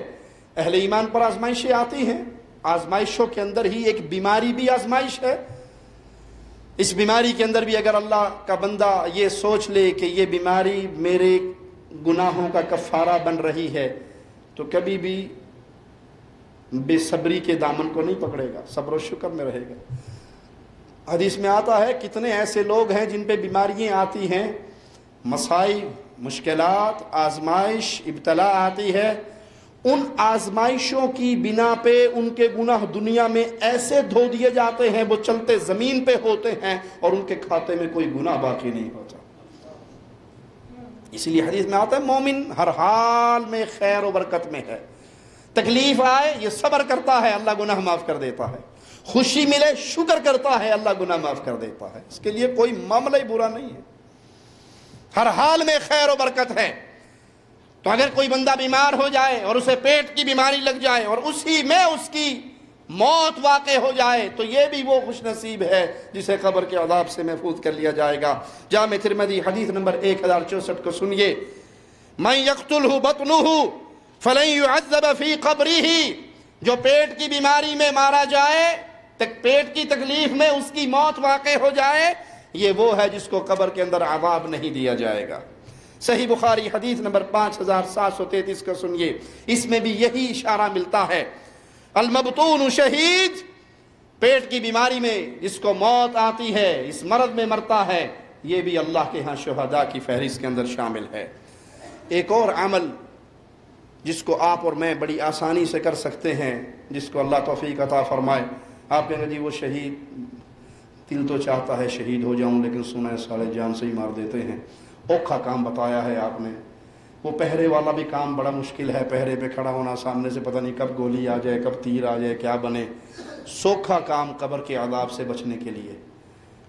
S1: اہل ایمان پر آزمائشیں آتی ہیں، آزمائشوں کے اندر ہی ایک بیماری بھی آزمائش ہے۔ اس بیماری کے اندر بھی اگر اللہ کا بندہ یہ سوچ لے کہ یہ بیماری میرے گناہوں کا کفارہ بن رہی ہے، تو کبھی بھی بے صبری کے دامن کو نہیں پکڑے گا، صبر و شکر میں رہے گا۔ حدیث میں آتا ہے کتنے ایسے لوگ ہیں جن پہ بیماریاں آتی ہیں، مصائب، مشکلات، آزمائش، ابتلا آتی ہے، ان آزمائشوں کی بنا پہ ان کے گناہ دنیا میں ایسے دھو دیے جاتے ہیں، وہ چلتے زمین پہ ہوتے ہیں اور ان کے کھاتے میں کوئی گناہ باقی نہیں ہوتا۔ اس لیے حدیث میں آتا ہے مومن ہر حال میں خیر و برکت میں ہے، تکلیف آئے یہ صبر کرتا ہے، اللہ گناہ معاف کر دیتا ہے، خوشی ملے شکر کرتا ہے، اللہ گناہ معاف کر دیتا ہے، اس کے لیے کوئی معاملہ ہی برا نہیں ہے، ہر حال میں خیر و برکت ہے۔ تو اگر کوئی بندہ بیمار ہو جائے اور اسے پیٹ کی بیماری لگ جائے اور اسی میں اس کی موت واقع ہو جائے، تو یہ بھی وہ خوش نصیب ہے جسے قبر کے عذاب سے محفوظ کر لیا جائے گا۔ جامع ترمذی حدیث نمبر 1064 کو سنیے، من یقتلہ بطنہ فلن یعذب فی قبرہ، جو پیٹ کی بیماری میں مارا جائے، پیٹ کی تکلیف میں اس کی موت واقع ہو جائے، یہ وہ ہے جس کو قبر کے اندر عذاب نہیں دیا جائے گا۔ صحیح بخاری حدیث نمبر 5733 کا سنیے، اس میں بھی یہی اشارہ ملتا ہے، المبطون شہید، پیٹ کی بیماری میں جس کو موت آتی ہے، اس مرض میں مرتا ہے، یہ بھی اللہ کے ہاں شہداء کی فہرست کے اندر شامل ہے۔ ایک اور عمل جس کو آپ اور میں بڑی آسانی سے کر سکتے ہیں، جس کو اللہ توفیق عطا فرمائے، آپ کہیں گے جی وہ شہید، دل تو چاہتا ہے شہید ہو جاؤں لیکن سنیں سارے جان سے ہی مار دیتے ہیں۔ اوکھا کام بتایا ہے آپ نے، وہ پہرے والا بھی کام بڑا مشکل ہے، پہرے پہ کھڑا ہونا، سامنے سے پتہ نہیں کب گولی آ جائے، کب تیر آ جائے، کیا بنے۔ سوکھا کام قبر کے عذاب سے بچنے کے لیے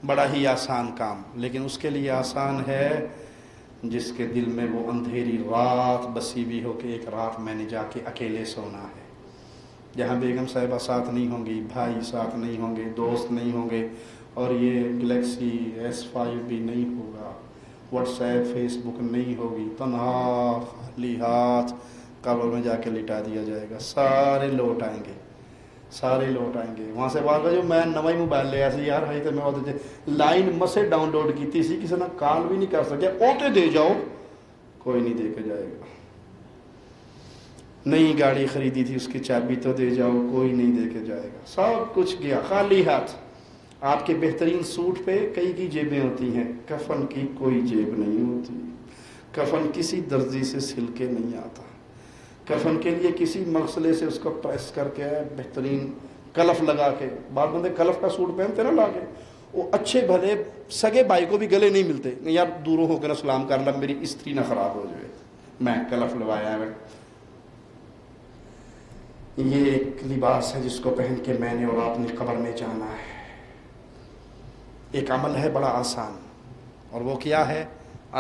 S1: بڑا ہی آسان کام، لیکن اس کے لیے آسان ہے جس کے دل میں وہ اندھیری رات بسی بھی ہو کہ ایک رات میں نے جا کے اکیلے سونا ہے، جہاں بیگم صاحبہ ساتھ نہیں ہوں گی، بھائی ساتھ نہیں ہوں گے، دوست نہیں ہوں گے، اور یہ گلیکسی S5 بھی نہیں ہوگا، واٹس ایپ فیس بک نہیں ہوگی، تنہا خالی ہاتھ قبر میں جا کے لٹا دیا جائے گا، سارے لوٹ آئیں گے، سارے لوٹ آئیں گے۔ وہاں سے بات جو میں نواں موبائل لیا سی یار، ہائی تو میں لائن مسے ڈاؤن لوڈ کی سی، کسی نے کال بھی نہیں کر سکیا، اوتے دے جاؤ، کوئی نہیں دے کے جائے گا۔ نئی گاڑی خریدی تھی، اس کی چابی تو دے جاؤ، کوئی نہیں دے کے جائے گا، سب کچھ گیا خالی ہاتھ۔ آپ کے بہترین سوٹ پہ کئی کی جیبیں ہوتی ہیں، کفن کی کوئی جیب نہیں ہوتی، کفن کسی درزی سے سل کے نہیں آتا، کفن کے لیے کسی مغسلے سے اس کو پریس کر کے بہترین کلف لگا کے، بعض بندے کلف کا سوٹ پہنتے نا لا کے، وہ اچھے بھلے سگے بھائی کو بھی گلے نہیں ملتے، یار دوروں ہو کے نہ سلام کر لیں، میری استری نہ خراب ہو جائے، میں کلف لوایا ہے۔ یہ ایک لباس ہے جس کو پہن کے میں نے اور آپ نے قبر میں جانا ہے۔ ایک عمل ہے بڑا آسان، اور وہ کیا ہے؟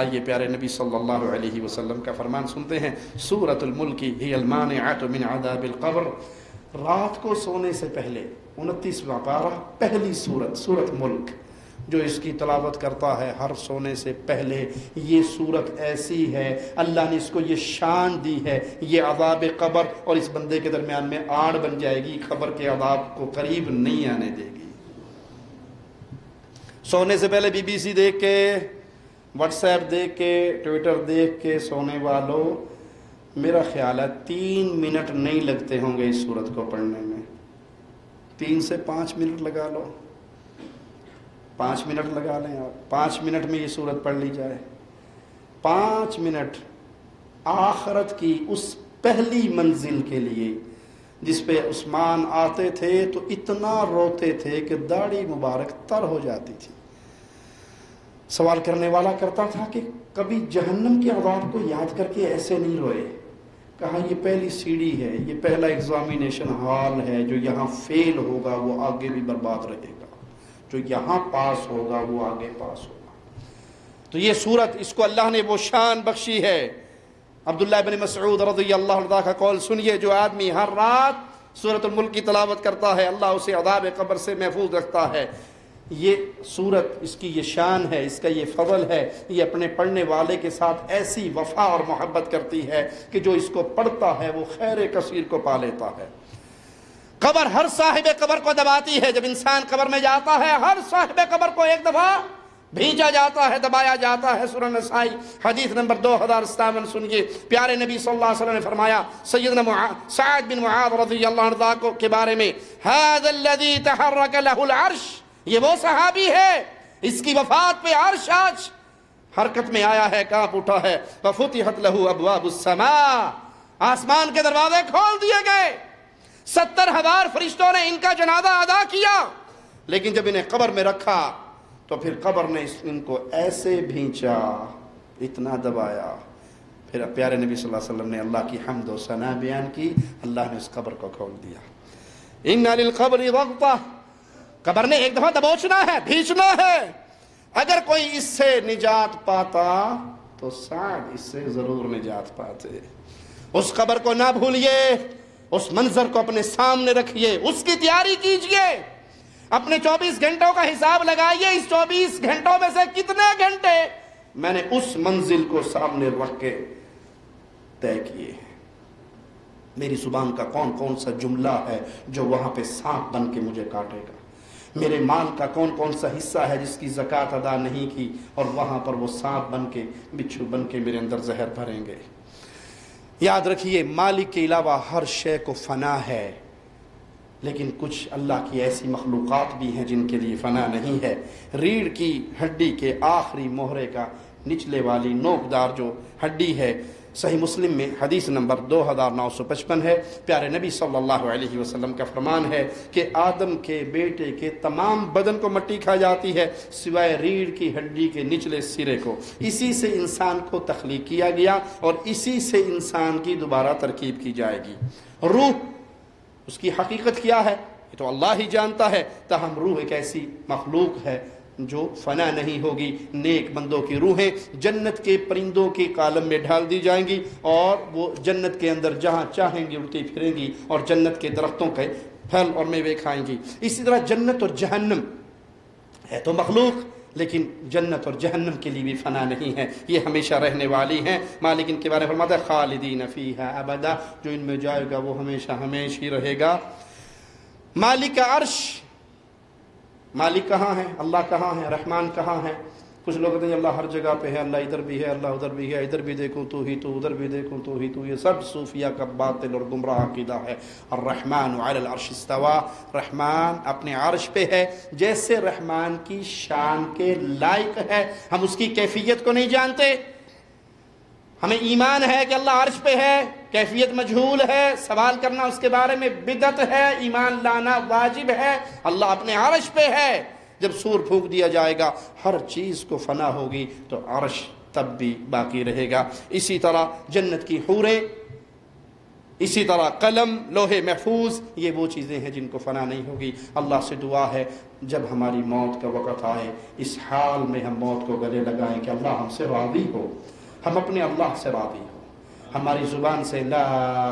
S1: آئیے پیارے نبی صلی اللہ علیہ وسلم کا فرمان سنتے ہیں۔ سورۃ الملک ہی المانعۃ من عذاب القبر، رات کو سونے سے پہلے 29واں پارہ پہلی سورۃ ملک، جو اس کی تلاوت کرتا ہے ہر سونے سے پہلے، یہ سورت ایسی ہے، اللہ نے اس کو یہ شان دی ہے، یہ عذاب قبر اور اس بندے کے درمیان میں آڑ بن جائے گی، قبر کے عذاب کو قریب نہیں آنے دے گی۔ سونے سے پہلے بی بی سی دیکھ کے، واٹس ایپ دیکھ کے، ٹویٹر دیکھ کے سونے والوں، میرا خیال ہے 3 منٹ نہیں لگتے ہوں گے اس سورت کو پڑھنے میں، 3 سے 5 منٹ لگا لو، 5 منٹ لگا لیں آپ، 5 منٹ میں یہ سورت پڑھ لی جائے، 5 منٹ آخرت کی اس پہلی منزل کے لیے جس پہ عثمان آتے تھے تو اتنا روتے تھے کہ داڑھی مبارک تر ہو جاتی تھی۔ سوال کرنے والا کرتا تھا کہ کبھی جہنم کے عذاب کو یاد کر کے ایسے نہیں روئے؟ کہا یہ پہلی سیڑھی ہے، یہ پہلا ایگزامینیشن ہال ہے، جو یہاں فیل ہوگا وہ آگے بھی برباد رہے گا، جو یہاں پاس ہوگا وہ آگے پاس ہوگا۔ تو یہ سورت، اس کو اللہ نے وہ شان بخشی ہے۔ عبداللہ بن مسعود رضی اللہ عنہ کا قول سنیے، جو آدمی ہر رات سورۃ الملک کی تلاوت کرتا ہے اللہ اسے عذاب قبر سے محفوظ رکھتا ہے۔ یہ سورت، اس کی یہ شان ہے، اس کا یہ فضل ہے، یہ اپنے پڑھنے والے کے ساتھ ایسی وفا اور محبت کرتی ہے کہ جو اس کو پڑھتا ہے وہ خیر کثیر کو پا لیتا ہے۔ قبر ہر صاحب قبر کو دباتی ہے، جب انسان قبر میں جاتا ہے ہر صاحب قبر کو ایک دفعہ بھیجا جاتا ہے، دبایا جاتا ہے۔ سورہ نسائی حدیث نمبر 2057 سنیے، پیارے نبی صلی اللہ علیہ وسلم نے فرمایا سیدنا سعد بن معاذ رضی اللہ عنہ کے بارے میں، ھذا الذی تحرک لہ العرش، یہ وہ صحابی ہے اس کی وفات پہ عرش آج حرکت میں آیا ہے، کانپ اٹھا ہے۔ وفتحت لہ ابواب السماء، آسمان کے دروازے کھول دیے گئے، 70,000 فرشتوں نے ان کا جنازہ ادا کیا، لیکن جب انہیں قبر میں رکھا تو پھر قبر نے ان کو ایسے بھینچا، اتنا دبایا، پھر پیارے نبی صلی اللہ علیہ وسلم نے اللہ کی حمد و ثنا بیان کی، اللہ نے اس قبر کو کھول دیا۔ ان للقبر ضغطہ، قبر نے ایک دفعہ دبوچنا ہے، بھینچنا ہے۔ اگر کوئی اس سے نجات پاتا تو سعد اس سے ضرور نجات پاتے۔ اس قبر کو نہ بھولیے، اس منظر کو اپنے سامنے رکھیے، اس کی تیاری کیجئے، اپنے 24 گھنٹوں کا حساب لگائیے، اس 24 گھنٹوں میں سے کتنے گھنٹے میں نے اس منزل کو سامنے رکھ کے طے کیے ہیں، میری زبان کا کون کون سا جملہ ہے جو وہاں پہ سانپ بن کے مجھے کاٹے گا، میرے مال کا کون کون سا حصہ ہے جس کی زکوٰۃ ادا نہیں کی اور وہاں پر وہ سانپ بن کے، بچھو بن کے میرے اندر زہر بھریں گے۔ یاد رکھیے، مالک کے علاوہ ہر شے کو فنا ہے، لیکن کچھ اللہ کی ایسی مخلوقات بھی ہیں جن کے لیے فنا نہیں ہے۔ ریڑھ کی ہڈی کے آخری مہرے کا نچلے والی نوکدار جو ہڈی ہے، صحیح مسلم میں حدیث نمبر 2955 ہے، پیارے نبی صلی اللہ علیہ وسلم کا فرمان ہے کہ آدم کے بیٹے کے تمام بدن کو مٹی کھا جاتی ہے سوائے ریڑھ کی ہڈی کے نچلے سرے کو۔ اسی سے انسان کو تخلیق کیا گیا اور اسی سے انسان کی دوبارہ ترکیب کی جائے گی۔ روح، اس کی حقیقت کیا ہے یہ تو اللہ ہی جانتا ہے، تاہم روح ایک ایسی مخلوق ہے جو فنا نہیں ہوگی۔ نیک بندوں کی روحیں جنت کے پرندوں کے کالم میں ڈھال دی جائیں گی اور وہ جنت کے اندر جہاں چاہیں گی اڑتی پھریں گی اور جنت کے درختوں کے پھل اور میوے کھائیں گی۔ اسی طرح جنت اور جہنم ہے تو مخلوق، لیکن جنت اور جہنم کے لیے بھی فنا نہیں ہے، یہ ہمیشہ رہنے والی ہیں۔ مالک ان کے بارے میں فرماتا ہے خالدین فیہا ابدا، جو ان میں جائے گا وہ ہمیشہ ہمیشہ ہی رہے گا۔ مالک عرش، مالک کہاں ہے؟ اللہ کہاں ہے؟ رحمان کہاں ہے؟ کچھ لوگ کہتے ہیں اللہ ہر جگہ پہ ہے، اللہ ادھر بھی ہے، اللہ ادھر بھی ہے، ادھر بھی دیکھوں تو ہی تو، ادھر بھی دیکھوں تو ہی تو. یہ سب صوفیہ کا باطل اور گمراہ عقیدہ ہے. الرحمن علی العرش استوى، رحمان اپنے عرش پہ ہے. جیسے رحمان کی شان کے لائق ہے، ہم اس کی کیفیت کو نہیں جانتے. ہمیں ایمان ہے کہ اللہ عرش پہ ہے، کیفیت مجہول ہے، سوال کرنا اس کے بارے میں بدعت ہے، ایمان لانا واجب ہے. اللہ اپنے عرش پہ ہے. جب سور پھونک دیا جائے گا، ہر چیز کو فنا ہوگی، تو عرش تب بھی باقی رہے گا. اسی طرح جنت کی حوریں، اسی طرح قلم، لوح محفوظ، یہ وہ چیزیں ہیں جن کو فنا نہیں ہوگی. اللہ سے دعا ہے جب ہماری موت کا وقت آئے، اس حال میں ہم موت کو گلے لگائیں کہ اللہ ہم سے راضی ہو، ہم اپنے اللہ سے راضی ہو، ہماری زبان سے لا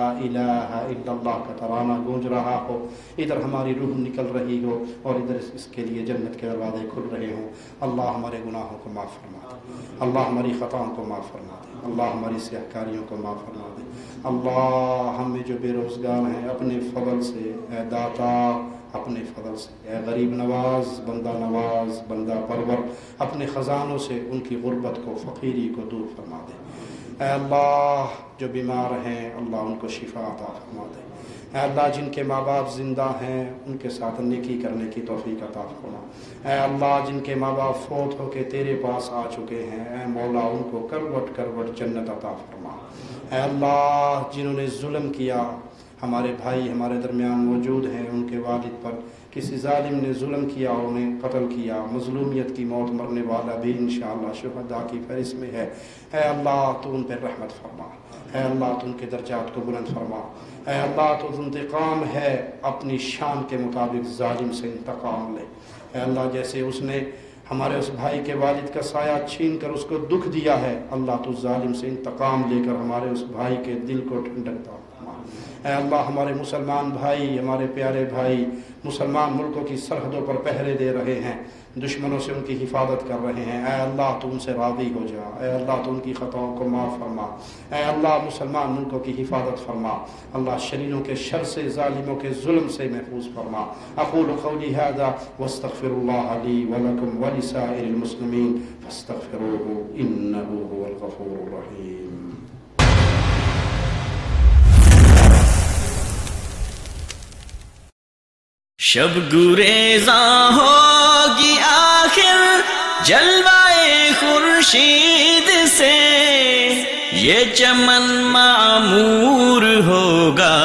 S1: الہ الا اللہ کا ترانہ گونج رہا ہو، ادھر ہماری روح نکل رہی ہو اور ادھر اس کے لیے جنت کے دروازے کھل رہے ہوں. اللہ ہمارے گناہوں کو معاف فرما دے، اللہ ہماری خطاؤں کو معاف فرما دے، اللہ ہماری سیاہکاریوں کو معاف فرما دے. اللہ ہم میں جو بے روزگار ہیں، اپنے فضل سے اے داتا، اپنے فضل سے اے غریب نواز، بندہ نواز، بندہ پرور، اپنے خزانوں سے ان کی غربت کو، فقیری کو دور فرما دے. اے اللہ جو بیمار ہیں، اللہ ان کو شفا عطا فرما دے. اے اللہ جن کے ماں باپ زندہ ہیں، ان کے ساتھ نیکی کرنے کی توفیق عطا فرما. اے اللہ جن کے ماں باپ فوت ہو کے تیرے پاس آ چکے ہیں، اے مولا ان کو کروٹ کروٹ جنت عطا فرما. اے اللہ جنہوں نے ظلم کیا، ہمارے بھائی ہمارے درمیان موجود ہیں، ان کے والد پر کسی ظالم نے ظلم کیا، انہیں قتل کیا، مظلومیت کی موت مرنے والا بھی انشاءاللہ شہداء کی فہرست میں ہے. اے اللہ تو ان پر رحمت فرما. اے اللہ تو ان کے درجات کو بلند فرما. اے اللہ تو انتقام ہے، اپنی شان کے مطابق ظالم سے انتقام لے. اے اللہ جیسے اس نے ہمارے اس بھائی کے والد کا سایہ چھین کر اس کو دکھ دیا ہے، اللہ تو ظالم سے انتقام لے کر ہمارے اس بھائی کے دل کو ٹھنڈک عطا فرما. اے اللہ ہمارے مسلمان بھائی، ہمارے پیارے بھائی مسلمان ملکوں کی سرحدوں پر پہرے دے رہے ہیں، دشمنوں سے ان کی حفاظت کر رہے ہیں. اے اللہ تو ان سے راضی ہو جا. اے اللہ تو ان کی خطاؤں کو معاف فرما. اے اللہ مسلمان ملکوں کی حفاظت فرما. اللہ شریروں کے شر سے، ظالموں کے ظلم سے محفوظ فرما. اقول قولی هذا واستغفر الله لي ولكم ولسائر المسلمين فاستغفروه انه هو الغفور الرحيم.
S4: شب گریزاں ہوگی آخر جلوائے خورشید سے، یہ چمن معمور ہوگا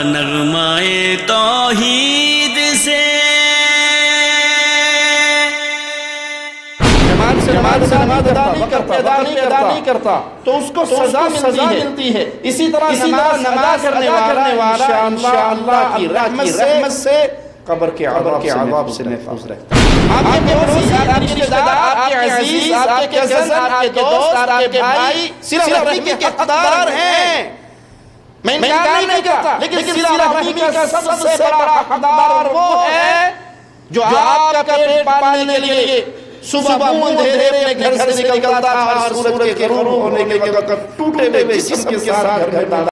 S4: نغمائے توحید سے.
S1: نماز ادا نہیں کرتا تو اس کو سزا ملتی ہے. اسی طرح نماز کرنے والا انشاءاللہ کی رحمت سے قبر کے عذاب سے محفوظ رہتا ہے. آپ کے پڑوسی، آپ کے رشتہ دار، آپ کے عزیز، آپ کے کزن، آپ کے دوست، آپ کے بھائی صلہ رحمی کے حقدار ہیں. میں انکار نہیں کرتا، لیکن صلہ رحمی کا سب سے بڑا حقدار وہ ہے جو آپ کا پیٹ پالنے کے لیے صبح اندھیرے میں گھر سے نکلتا تھا اور سورج کے غروب ہونے کے وقت ٹوٹے ہوئے جسم کے ساتھ گھر میں